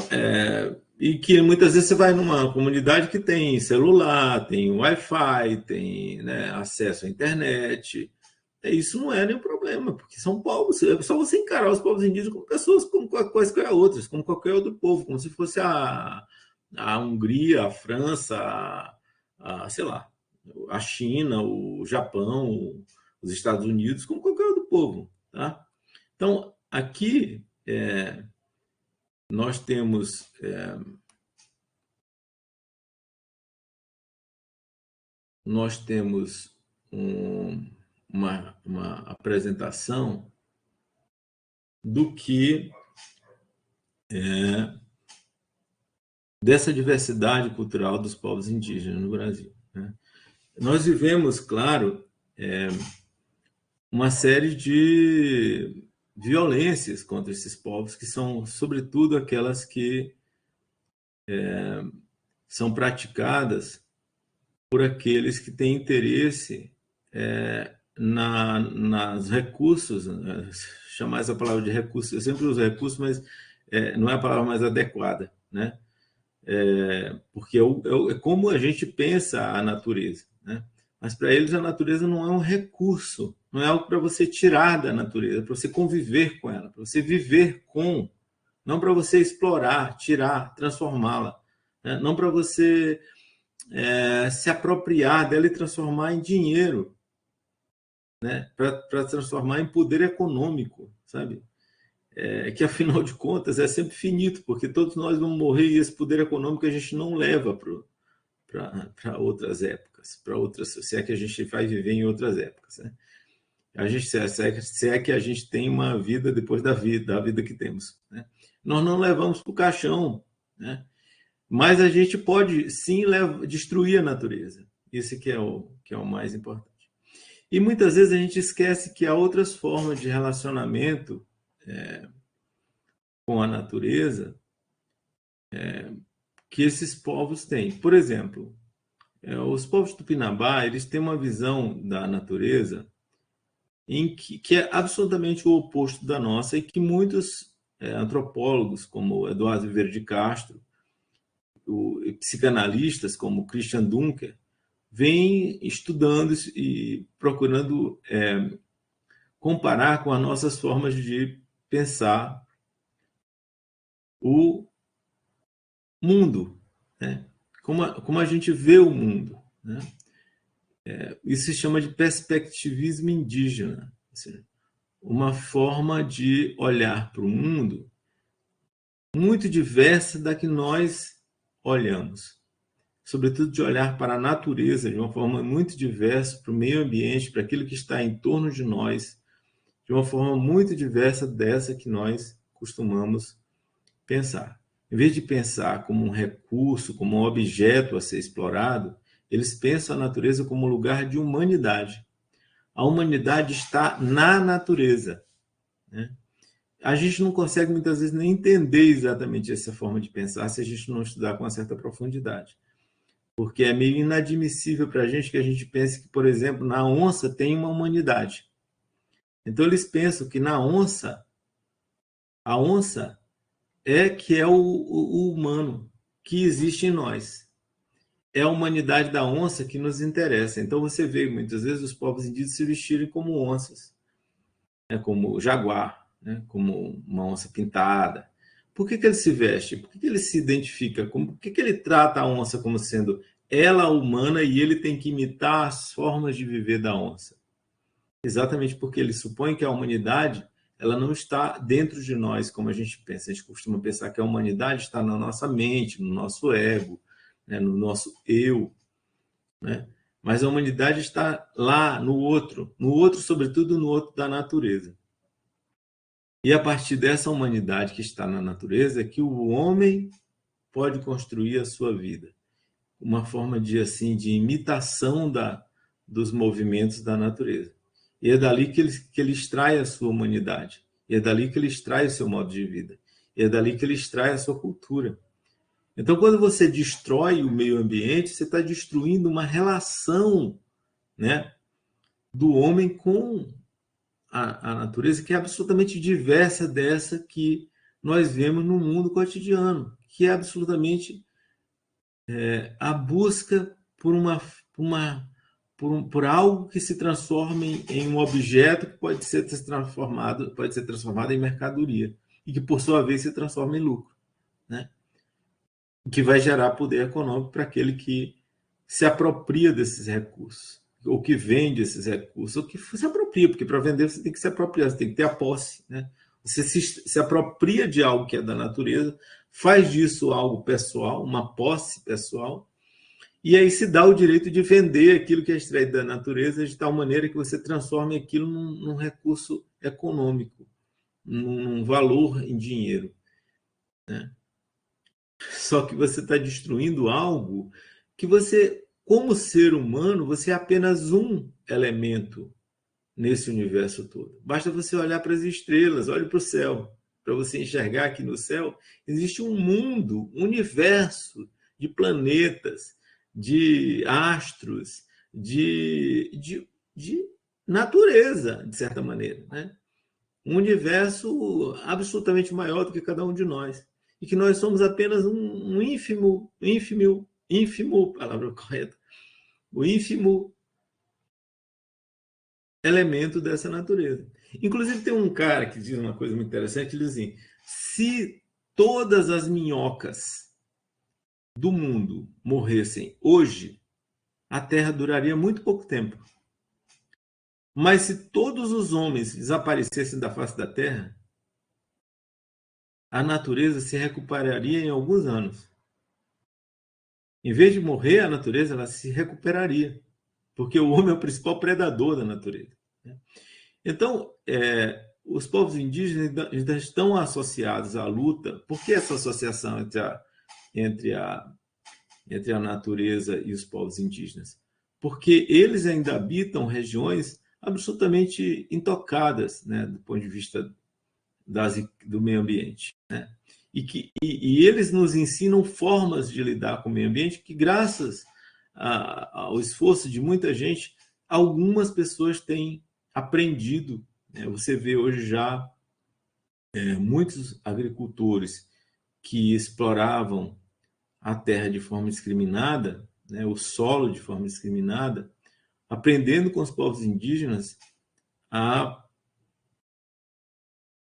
S1: e que muitas vezes você vai numa comunidade que tem celular, tem Wi-Fi, tem, né, acesso à internet, Isso não é nenhum problema, porque são povos. É só você encarar os povos indígenas como pessoas como quaisquer outras, como qualquer outro povo, como se fosse a Hungria, a França, sei lá, a China, o Japão, os Estados Unidos, como qualquer outro povo. Tá? Então, aqui nós temos uma apresentação do que dessa diversidade cultural dos povos indígenas no Brasil. Né? Nós vivemos, claro, uma série de violências contra esses povos, que são, sobretudo, aquelas que são praticadas por aqueles que têm interesse nas recursos, chamar essa palavra de recursos, eu sempre uso recursos, mas não é a palavra mais adequada, né? Porque é como a gente pensa a natureza, né? Mas para eles a natureza não é um recurso, não é algo para você tirar da natureza, é para você conviver com ela, para você viver com, não para você explorar, tirar, transformá-la, né? Não para você se apropriar dela e transformar em dinheiro, né? Para transformar em poder econômico, sabe? Que afinal de contas é sempre finito, porque todos nós vamos morrer e esse poder econômico a gente não leva para outras épocas, para outras, se é que a gente vai viver em outras épocas, né? Se é que a gente tem uma vida depois da vida que temos, né? Nós não levamos para o caixão, né? Mas a gente pode sim destruir a natureza. Isso que é o mais importante. E muitas vezes a gente esquece que há outras formas de relacionamento com a natureza que esses povos têm. Por exemplo, os povos tupinambá, eles têm uma visão da natureza que é absolutamente o oposto da nossa e que muitos antropólogos, como Eduardo Vieira de Castro, psicanalistas como Christian Dunker, vêm estudando e procurando comparar com as nossas formas de pensar o mundo, né? Como a gente vê o mundo, né? Isso se chama de perspectivismo indígena, ou seja, uma forma de olhar para o mundo muito diversa da que nós olhamos, sobretudo de olhar para a natureza de uma forma muito diversa, para o meio ambiente, para aquilo que está em torno de nós, de uma forma muito diversa dessa que nós costumamos pensar. Em vez de pensar como um recurso, como um objeto a ser explorado, eles pensam a natureza como um lugar de humanidade. A humanidade está na natureza, né? A gente não consegue muitas vezes nem entender exatamente essa forma de pensar se a gente não estudar com uma certa profundidade. Porque é meio inadmissível para a gente pense que, por exemplo, na onça tem uma humanidade. Então eles pensam que na onça, a onça que é o humano que existe em nós. É a humanidade da onça que nos interessa. Então você vê muitas vezes os povos indígenas se vestirem como onças, né? Como jaguar, né? Como uma onça pintada. Por que ele se veste? Por que ele se identifica? Por que ele trata a onça como sendo ela humana e ele tem que imitar as formas de viver da onça? Exatamente porque ele supõe que a humanidade ela não está dentro de nós como a gente pensa. A gente costuma pensar que a humanidade está na nossa mente, no nosso ego, né? No nosso eu, né? Mas a humanidade está lá no outro, sobretudo no outro da natureza. E a partir dessa humanidade que está na natureza é que o homem pode construir a sua vida. Uma forma de imitação dos movimentos da natureza. E é dali que ele extrai a sua humanidade. E é dali que ele extrai o seu modo de vida. E é dali que ele extrai a sua cultura. Então, quando você destrói o meio ambiente, você está destruindo uma relação, né, do homem com a natureza que é absolutamente diversa dessa que nós vemos no mundo cotidiano, que é absolutamente a busca por por algo que se transforme em um objeto que pode ser transformado em mercadoria e que, por sua vez, se transforma em lucro, né? Que vai gerar poder econômico para aquele que se apropria desses recursos, ou que vende esses recursos, ou que se apropria, porque para vender você tem que se apropriar, você tem que ter a posse, né? Você se apropria de algo que é da natureza, faz disso algo pessoal, uma posse pessoal, e aí se dá o direito de vender aquilo que é extraído da natureza de tal maneira que você transforme aquilo num recurso econômico, num valor em dinheiro, né? Só que você está destruindo algo que você, como ser humano, você é apenas um elemento nesse universo todo. Basta você olhar para as estrelas, olhe para o céu, para você enxergar que no céu existe um mundo, um universo de planetas, de astros, de natureza, de certa maneira, né? Um universo absolutamente maior do que cada um de nós. E que nós somos apenas um ínfimo, palavra correta, o ínfimo elemento dessa natureza. Inclusive, tem um cara que diz uma coisa muito interessante, ele diz assim, se todas as minhocas do mundo morressem hoje, a Terra duraria muito pouco tempo. Mas se todos os homens desaparecessem da face da Terra, a natureza se recuperaria em alguns anos. Em vez de morrer, a natureza ela se recuperaria, porque o homem é o principal predador da natureza. Então, os povos indígenas ainda estão associados à luta. Por que essa associação entre a natureza e os povos indígenas? Porque eles ainda habitam regiões absolutamente intocadas, né, do ponto de vista do meio ambiente, né? E eles nos ensinam formas de lidar com o meio ambiente que, graças ao esforço de muita gente, algumas pessoas têm aprendido, né? Você vê hoje já muitos agricultores que exploravam a terra de forma discriminada, né, o solo de forma discriminada, aprendendo com os povos indígenas a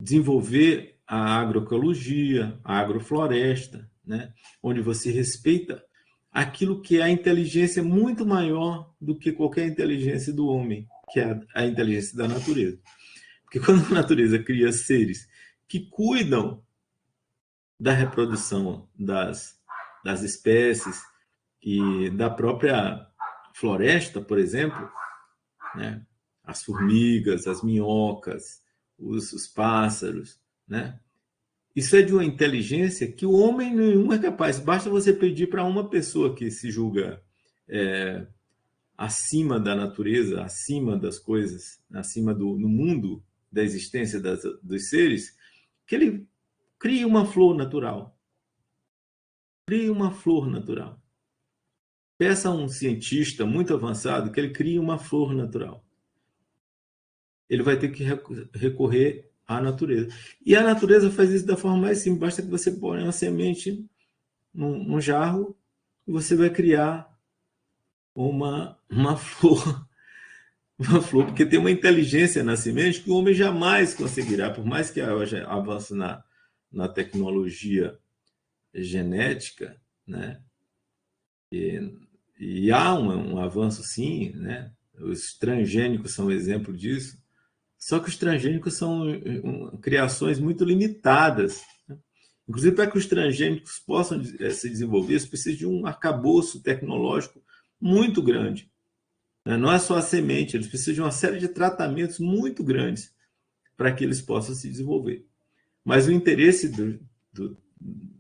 S1: desenvolver a agroecologia, a agrofloresta, né, onde você respeita aquilo que é a inteligência muito maior do que qualquer inteligência do homem, que é a inteligência da natureza. Porque quando a natureza cria seres que cuidam da reprodução das espécies e da própria floresta, por exemplo, né, as formigas, as minhocas, os pássaros, né? Isso é de uma inteligência que o homem nenhum é capaz. Basta você pedir para uma pessoa que se julga acima da natureza, acima das coisas, acima do mundo, da existência dos seres, que ele crie uma flor natural. Crie uma flor natural. Peça a um cientista muito avançado que ele crie uma flor natural. Ele vai ter que recorrer à natureza. E a natureza faz isso da forma mais simples. Basta que você ponha uma semente num jarro e você vai criar uma flor. Uma flor, porque tem uma inteligência na semente que o homem jamais conseguirá, por mais que haja avanço na tecnologia genética, né? E há um avanço, sim, né? Os transgênicos são um exemplo disso. Só que os transgênicos são criações muito limitadas, né? Inclusive, para que os transgênicos possam se desenvolver, eles precisam de um arcabouço tecnológico muito grande. Não é só a semente, eles precisam de uma série de tratamentos muito grandes para que eles possam se desenvolver. Mas o interesse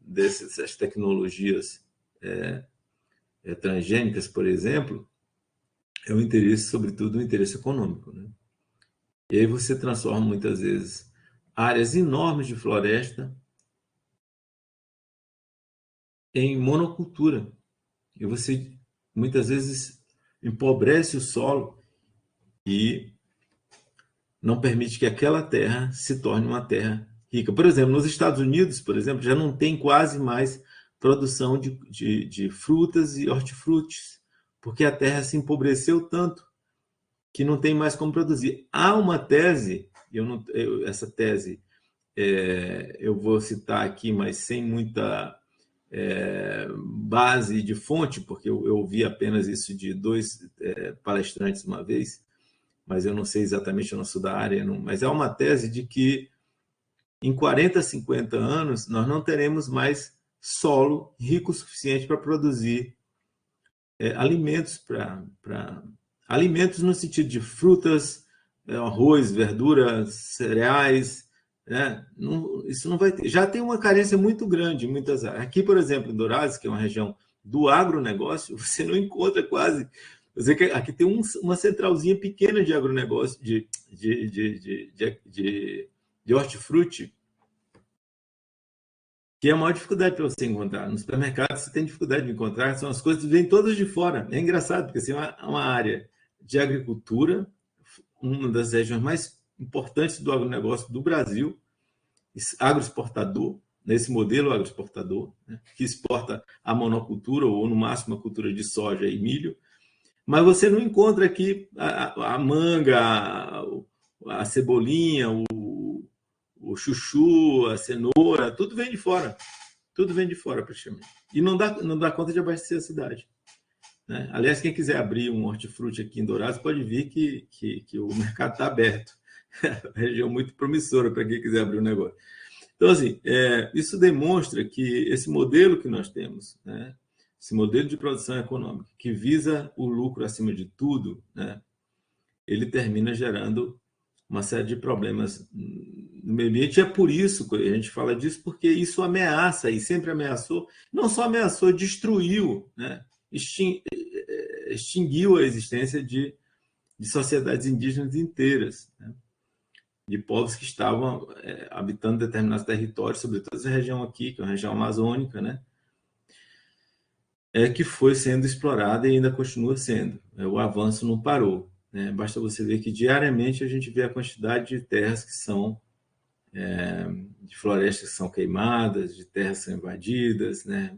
S1: dessas tecnologias transgênicas, por exemplo, é o interesse, sobretudo, o interesse econômico, né? E aí você transforma, muitas vezes, áreas enormes de floresta em monocultura. E você, muitas vezes, empobrece o solo e não permite que aquela terra se torne uma terra rica. Por exemplo, nos Estados Unidos, por exemplo, já não tem quase mais produção de frutas e hortifrutis, porque a terra se empobreceu tanto que não tem mais como produzir. Há uma tese, essa tese eu vou citar aqui, mas sem muita base de fonte, porque eu ouvi apenas isso de dois palestrantes uma vez, mas eu não sei exatamente, eu não sou da área, não, mas é uma tese de que em 40, 50 anos nós não teremos mais solo rico o suficiente para produzir alimentos, alimentos no sentido de frutas, arroz, verduras, cereais, né? Não, isso não vai ter. Já tem uma carência muito grande em muitas áreas. Aqui, por exemplo, em Dourados, que é uma região do agronegócio, você não encontra quase. Aqui tem uma centralzinha pequena de agronegócio, de hortifruti, que é a maior dificuldade para você encontrar. No supermercado você tem dificuldade de encontrar, são as coisas que vêm todas de fora. É engraçado, porque assim, é uma área de agricultura, uma das regiões mais importantes do agronegócio do Brasil, agroexportador, nesse modelo agroexportador, né, que exporta a monocultura, ou no máximo a cultura de soja e milho, mas você não encontra aqui a manga, a cebolinha, o chuchu, a cenoura, tudo vem de fora. Tudo vem de fora, praticamente. E não dá conta de abastecer a cidade. Né? Aliás, quem quiser abrir um hortifruti aqui em Dourados, pode vir que o mercado está aberto. É uma região muito promissora para quem quiser abrir um negócio. Então, assim, isso demonstra que esse modelo que nós temos, né, esse modelo de produção econômica, que visa o lucro acima de tudo, né, ele termina gerando uma série de problemas no meio ambiente. E é por isso que a gente fala disso, porque isso ameaça, e sempre ameaçou, não só ameaçou, destruiu, né, extinguiu a existência de sociedades indígenas inteiras, né, de povos que estavam habitando determinados territórios, sobretudo essa região aqui, que é uma região amazônica, né, que foi sendo explorada e ainda continua sendo. O avanço não parou. Né? Basta você ver que diariamente a gente vê a quantidade de terras que são, de florestas que são queimadas, de terras que são invadidas. Né?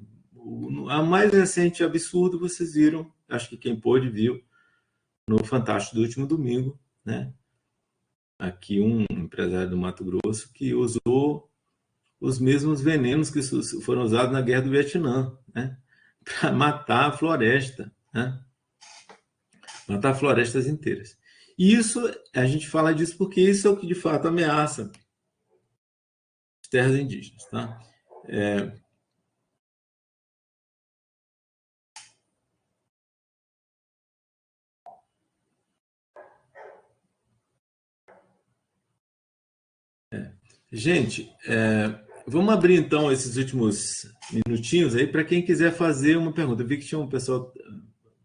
S1: A mais recente absurdo vocês viram, acho que quem pôde viu, no Fantástico do último domingo, né? Aqui um empresário do Mato Grosso que usou os mesmos venenos que foram usados na Guerra do Vietnã, né? Para matar a floresta, né? Matar florestas inteiras. E isso, a gente fala disso porque isso é o que de fato ameaça as terras indígenas. Tá? Gente, vamos abrir então esses últimos minutinhos aí para quem quiser fazer uma pergunta. Eu vi que tinha um pessoal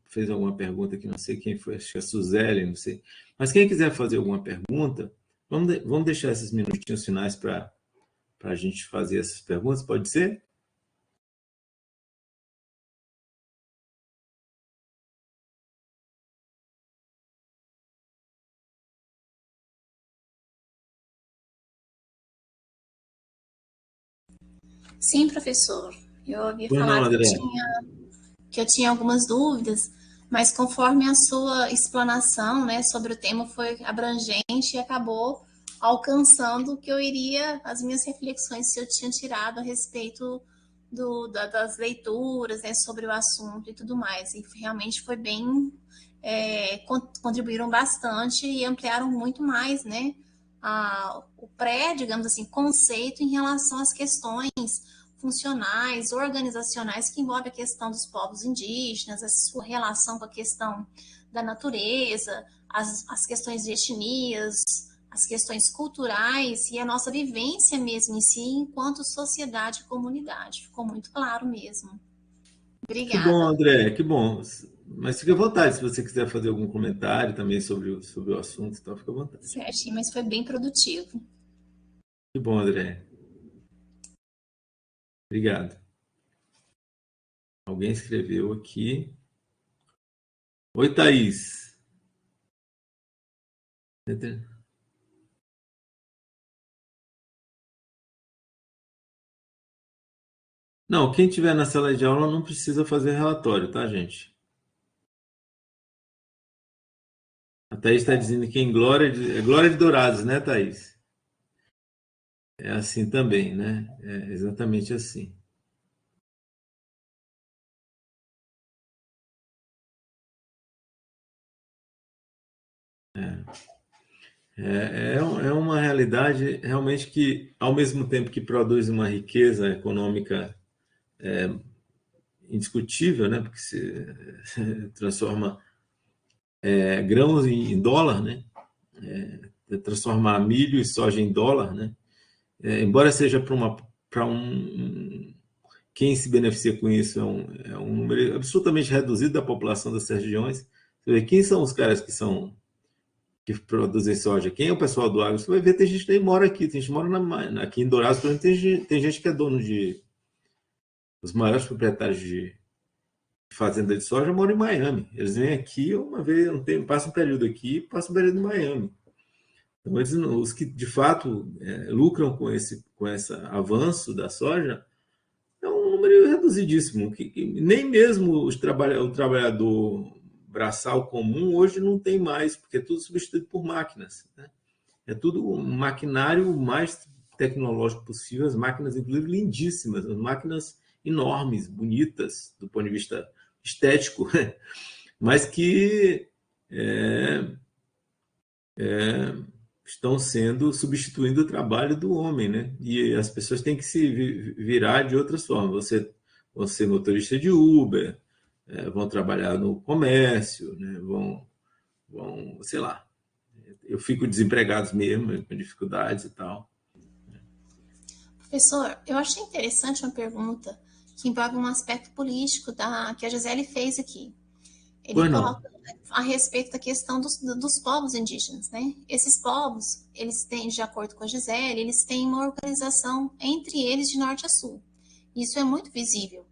S1: fez alguma pergunta que não sei quem foi, acho que é a Suzeli, não sei. Mas quem quiser fazer alguma pergunta, vamos deixar esses minutinhos finais para a gente fazer essas perguntas, pode ser?
S3: Sim, professor. Eu havia
S1: Pois não,
S3: falado
S1: André.
S3: que eu tinha algumas dúvidas, mas conforme a sua explanação, né, sobre o tema foi abrangente e acabou alcançando o que eu iria, as minhas reflexões que eu tinha tirado a respeito das leituras, né, sobre o assunto e tudo mais. E realmente foi bem, contribuíram bastante e ampliaram muito mais, né, o digamos assim, conceito em relação às questões funcionais, organizacionais, que envolve a questão dos povos indígenas, a sua relação com a questão da natureza, as questões de etnias, as questões culturais e a nossa vivência mesmo em si, enquanto sociedade e comunidade. Ficou muito claro mesmo.
S1: Que bom,
S3: Obrigada.
S1: André, que bom. Mas fique à vontade, se você quiser fazer algum comentário também sobre o assunto, então fica à vontade.
S3: Certinho, mas foi bem produtivo.
S1: Que bom, André. Obrigado. Alguém escreveu aqui. Oi, Thaís. Não, quem tiver na sala de aula não precisa fazer relatório, tá, gente? A Thaís está dizendo que em Glória de Dourados, né, Thaís? É assim também, né? É exatamente assim. É uma realidade realmente que, ao mesmo tempo que produz uma riqueza econômica indiscutível, né? Porque se transforma grãos em dólar, né? Transformar milho e soja em dólar, né? Embora seja para quem se beneficia com isso é um número absolutamente reduzido da população dessas regiões. Você vê, quem são os caras que produzem soja? Quem é o pessoal do agro? Você vai ver, tem gente que nem mora aqui, tem gente que mora aqui em Dourados, tem gente que é dono os maiores proprietários de fazenda de soja moram em Miami. Eles vêm aqui uma vez, passam um período aqui, passam um período em Miami. Então, os que de fato lucram com esse avanço da soja é um número reduzidíssimo, que nem mesmo o trabalhador braçal comum hoje não tem mais, porque é tudo substituído por máquinas, né? É tudo um maquinário mais tecnológico possível, as máquinas, inclusive, lindíssimas, as máquinas enormes, bonitas, do ponto de vista estético, mas que estão substituindo o trabalho do homem, né? E as pessoas têm que se virar de outras formas. Vão ser motorista de Uber, vão trabalhar no comércio, né? Vão, sei lá. Eu fico desempregado mesmo, com dificuldades e tal.
S3: Professor, eu achei interessante uma pergunta que envolve um aspecto político que a Gisele fez aqui. Ele coloca a respeito da questão dos povos indígenas, né? Esses povos, eles têm, de acordo com a Gisele, eles têm uma organização entre eles de norte a sul. Isso é muito visível,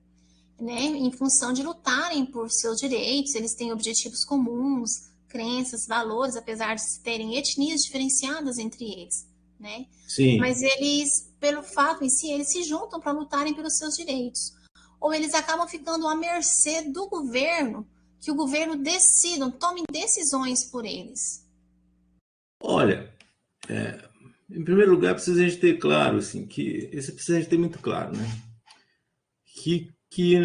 S3: né? Em função de lutarem por seus direitos, eles têm objetivos comuns, crenças, valores, apesar de terem etnias diferenciadas entre eles, né?
S1: Sim.
S3: Mas eles, pelo fato em si, eles se juntam para lutarem pelos seus direitos. Ou eles acabam ficando à mercê do governo, que o governo decida, tome decisões por eles.
S1: Olha, em primeiro lugar, precisa a gente ter claro, assim, que isso precisa a gente ter muito claro, né? Que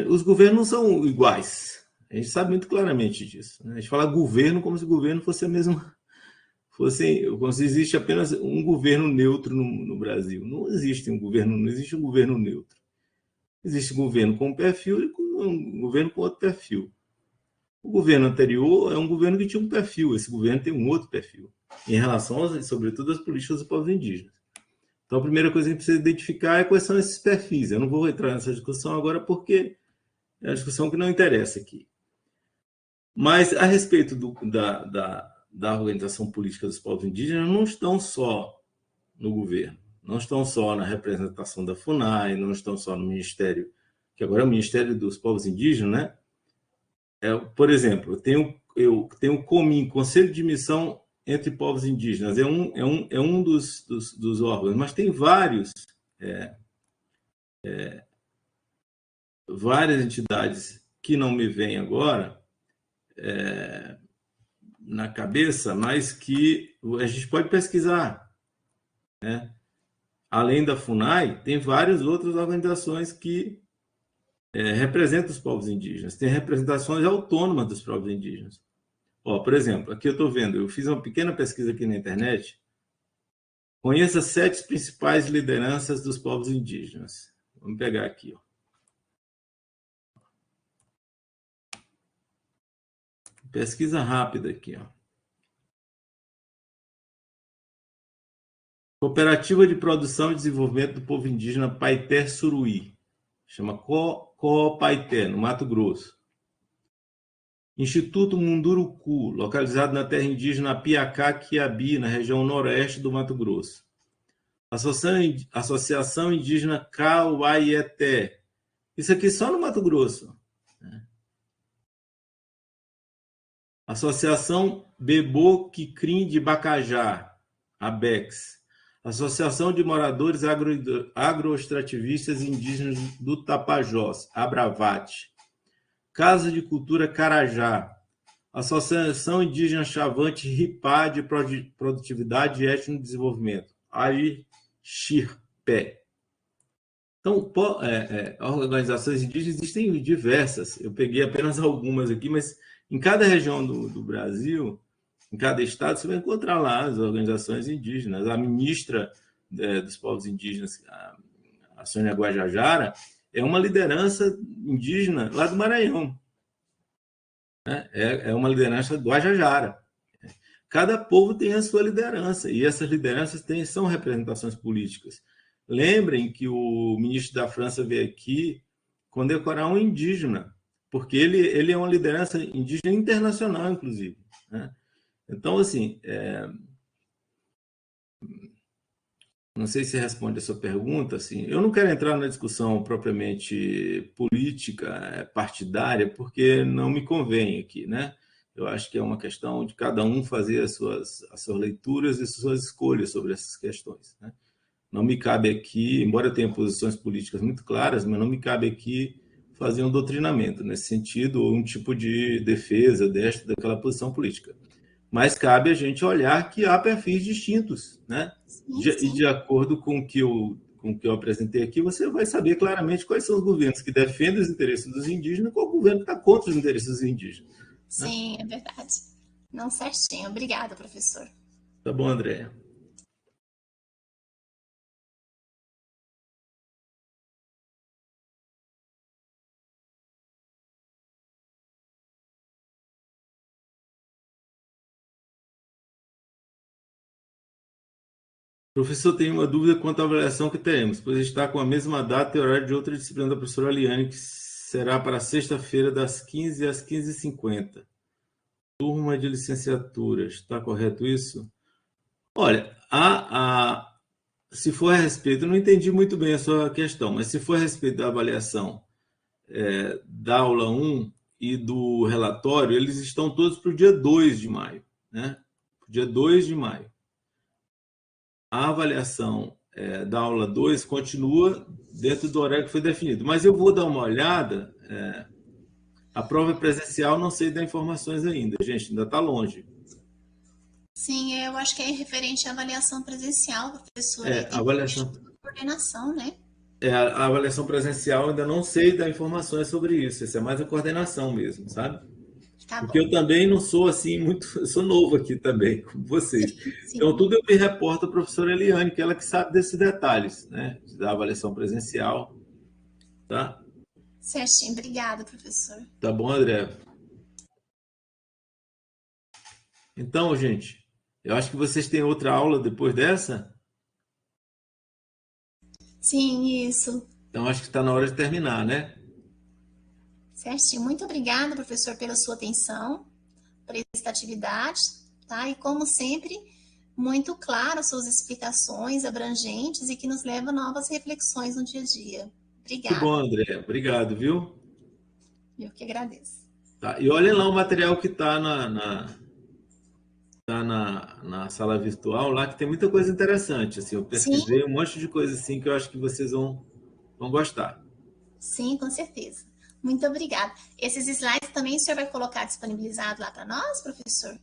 S1: os governos não são iguais. A gente sabe muito claramente disso, né? A gente fala governo como se o governo fosse a mesma, como se existe apenas um governo neutro no Brasil. Não existe um governo neutro. Existe um governo com um perfil e um governo com outro perfil. O governo anterior é um governo que tinha um perfil, esse governo tem um outro perfil, em relação, sobretudo, às políticas dos povos indígenas. Então, a primeira coisa que a gente precisa identificar é quais são esses perfis. Eu não vou entrar nessa discussão agora porque é uma discussão que não interessa aqui. Mas, a respeito da organização política dos povos indígenas, não estão só no governo, não estão só na representação da FUNAI, não estão só no Ministério, que agora é o Ministério dos Povos Indígenas, né? Por exemplo, eu tenho o COMIN, Conselho de Missão entre Povos Indígenas, é um dos órgãos, mas tem várias entidades que não me vêm agora na cabeça, mas que a gente pode pesquisar, né? Além da FUNAI, tem várias outras organizações que representam os povos indígenas, tem representações autônomas dos povos indígenas. Por exemplo, aqui eu estou vendo, eu fiz uma pequena pesquisa aqui na internet. Conheça 7 principais lideranças dos povos indígenas. Vamos pegar aqui. Pesquisa rápida aqui. Cooperativa de Produção e Desenvolvimento do Povo Indígena Paité Suruí. Chama Coopaité, no Mato Grosso. Instituto Munduruku, localizado na terra indígena Piacá-Quiabi, na região noroeste do Mato Grosso. Associação Indígena Kauaieté. Isso aqui só no Mato Grosso. Associação Bebo Kikrin de Bacajá, ABEX. Associação de Moradores Agroextrativistas Indígenas do Tapajós, Abravate. Casa de Cultura Carajá. Associação Indígena Chavante Ripá de Produtividade e Etnodesenvolvimento, AIXIRPE. Então, organizações indígenas existem diversas, eu peguei apenas algumas aqui, mas em cada região do Brasil, em cada estado, você vai encontrar lá as organizações indígenas. A ministra dos povos indígenas, a Sônia Guajajara, é uma liderança indígena lá do Maranhão. É uma liderança do Guajajara. Cada povo tem a sua liderança, e essas lideranças são representações políticas. Lembrem que o ministro da França veio aqui condecorar um indígena, porque ele é uma liderança indígena internacional, inclusive. Né? Então, assim, não sei se responde a sua pergunta. Assim, eu não quero entrar na discussão propriamente política, partidária, porque não me convém aqui, né? Eu acho que é uma questão de cada um fazer as suas leituras e suas escolhas sobre essas questões. Né? Não me cabe aqui, embora eu tenha posições políticas muito claras, mas não me cabe aqui fazer um doutrinamento nesse sentido, ou um tipo de defesa daquela posição política. Mas cabe a gente olhar que há perfis distintos, né? Sim. E de acordo com o que eu apresentei aqui, você vai saber claramente quais são os governos que defendem os interesses dos indígenas e qual governo está contra os interesses dos indígenas.
S3: Sim, né? É verdade. Não, certinho. Obrigada, professor.
S1: Tá bom, Andréa. Professor, tenho uma dúvida quanto à avaliação que teremos, pois está com a mesma data e horário de outra disciplina da professora Aliane, que será para sexta-feira, das 15 às 15h50. Turma de licenciaturas, está correto isso? Olha, se for a respeito, eu não entendi muito bem a sua questão, mas se for a respeito da avaliação da aula 1 e do relatório, eles estão todos para o dia 2 de maio, né? Dia 2 de maio. A avaliação da aula 2 continua dentro do horário que foi definido. Mas eu vou dar uma olhada. A prova presencial, não sei dar informações ainda, gente, ainda está longe.
S3: Sim, eu acho que é referente à avaliação presencial, professora.
S1: A avaliação.
S3: Coordenação, né?
S1: A avaliação presencial, ainda não sei dar informações sobre isso. Isso é mais a coordenação mesmo, sabe?
S3: Tá
S1: Porque
S3: bom.
S1: eu também não sou assim muito, eu sou novo aqui também, como vocês.
S3: Sim.
S1: Então, tudo eu me reporto à professora Eliane, que ela que sabe desses detalhes, né? Da avaliação presencial, tá?
S3: Certinho, obrigada, professor.
S1: Tá bom, André? Então, gente, eu acho que vocês têm outra aula depois dessa.
S3: Sim, isso.
S1: Então, acho que está na hora de terminar, né?
S3: Certinho. Muito obrigada, professor, pela sua atenção, prestatividade, tá? E como sempre, muito claro suas explicações abrangentes e que nos levam a novas reflexões no dia a dia. Obrigada.
S1: Muito bom, André. Obrigado, viu?
S3: Eu que agradeço.
S1: Tá. E olhem lá o material que está na sala virtual, lá que tem muita coisa interessante. Assim, eu pesquisei um monte de coisa assim que eu acho que vocês vão gostar.
S3: Sim, com certeza. Muito obrigada. Esses slides também o senhor vai colocar disponibilizado lá para nós, professor?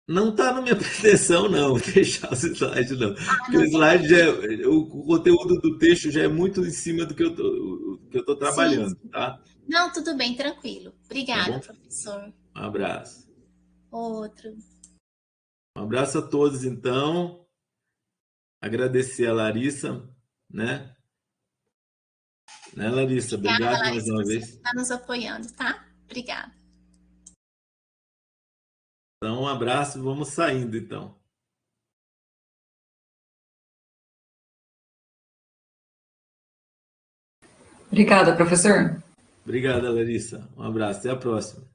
S1: Não está na minha pretensão, não, deixar os slides, não. Porque o slide o conteúdo do texto já é muito em cima do que eu tô trabalhando, sim. Tá?
S3: Não, tudo bem, tranquilo. Obrigada, tá, professor.
S1: Um abraço.
S3: Outro.
S1: Um abraço a todos, então. Agradecer a Larissa, né? Né, Larissa? Obrigado Larissa, mais uma vez.
S3: Está nos apoiando, tá? Obrigada.
S1: Então, um abraço, vamos saindo, então.
S2: Obrigada, professor.
S1: Obrigada, Larissa. Um abraço, até a próxima.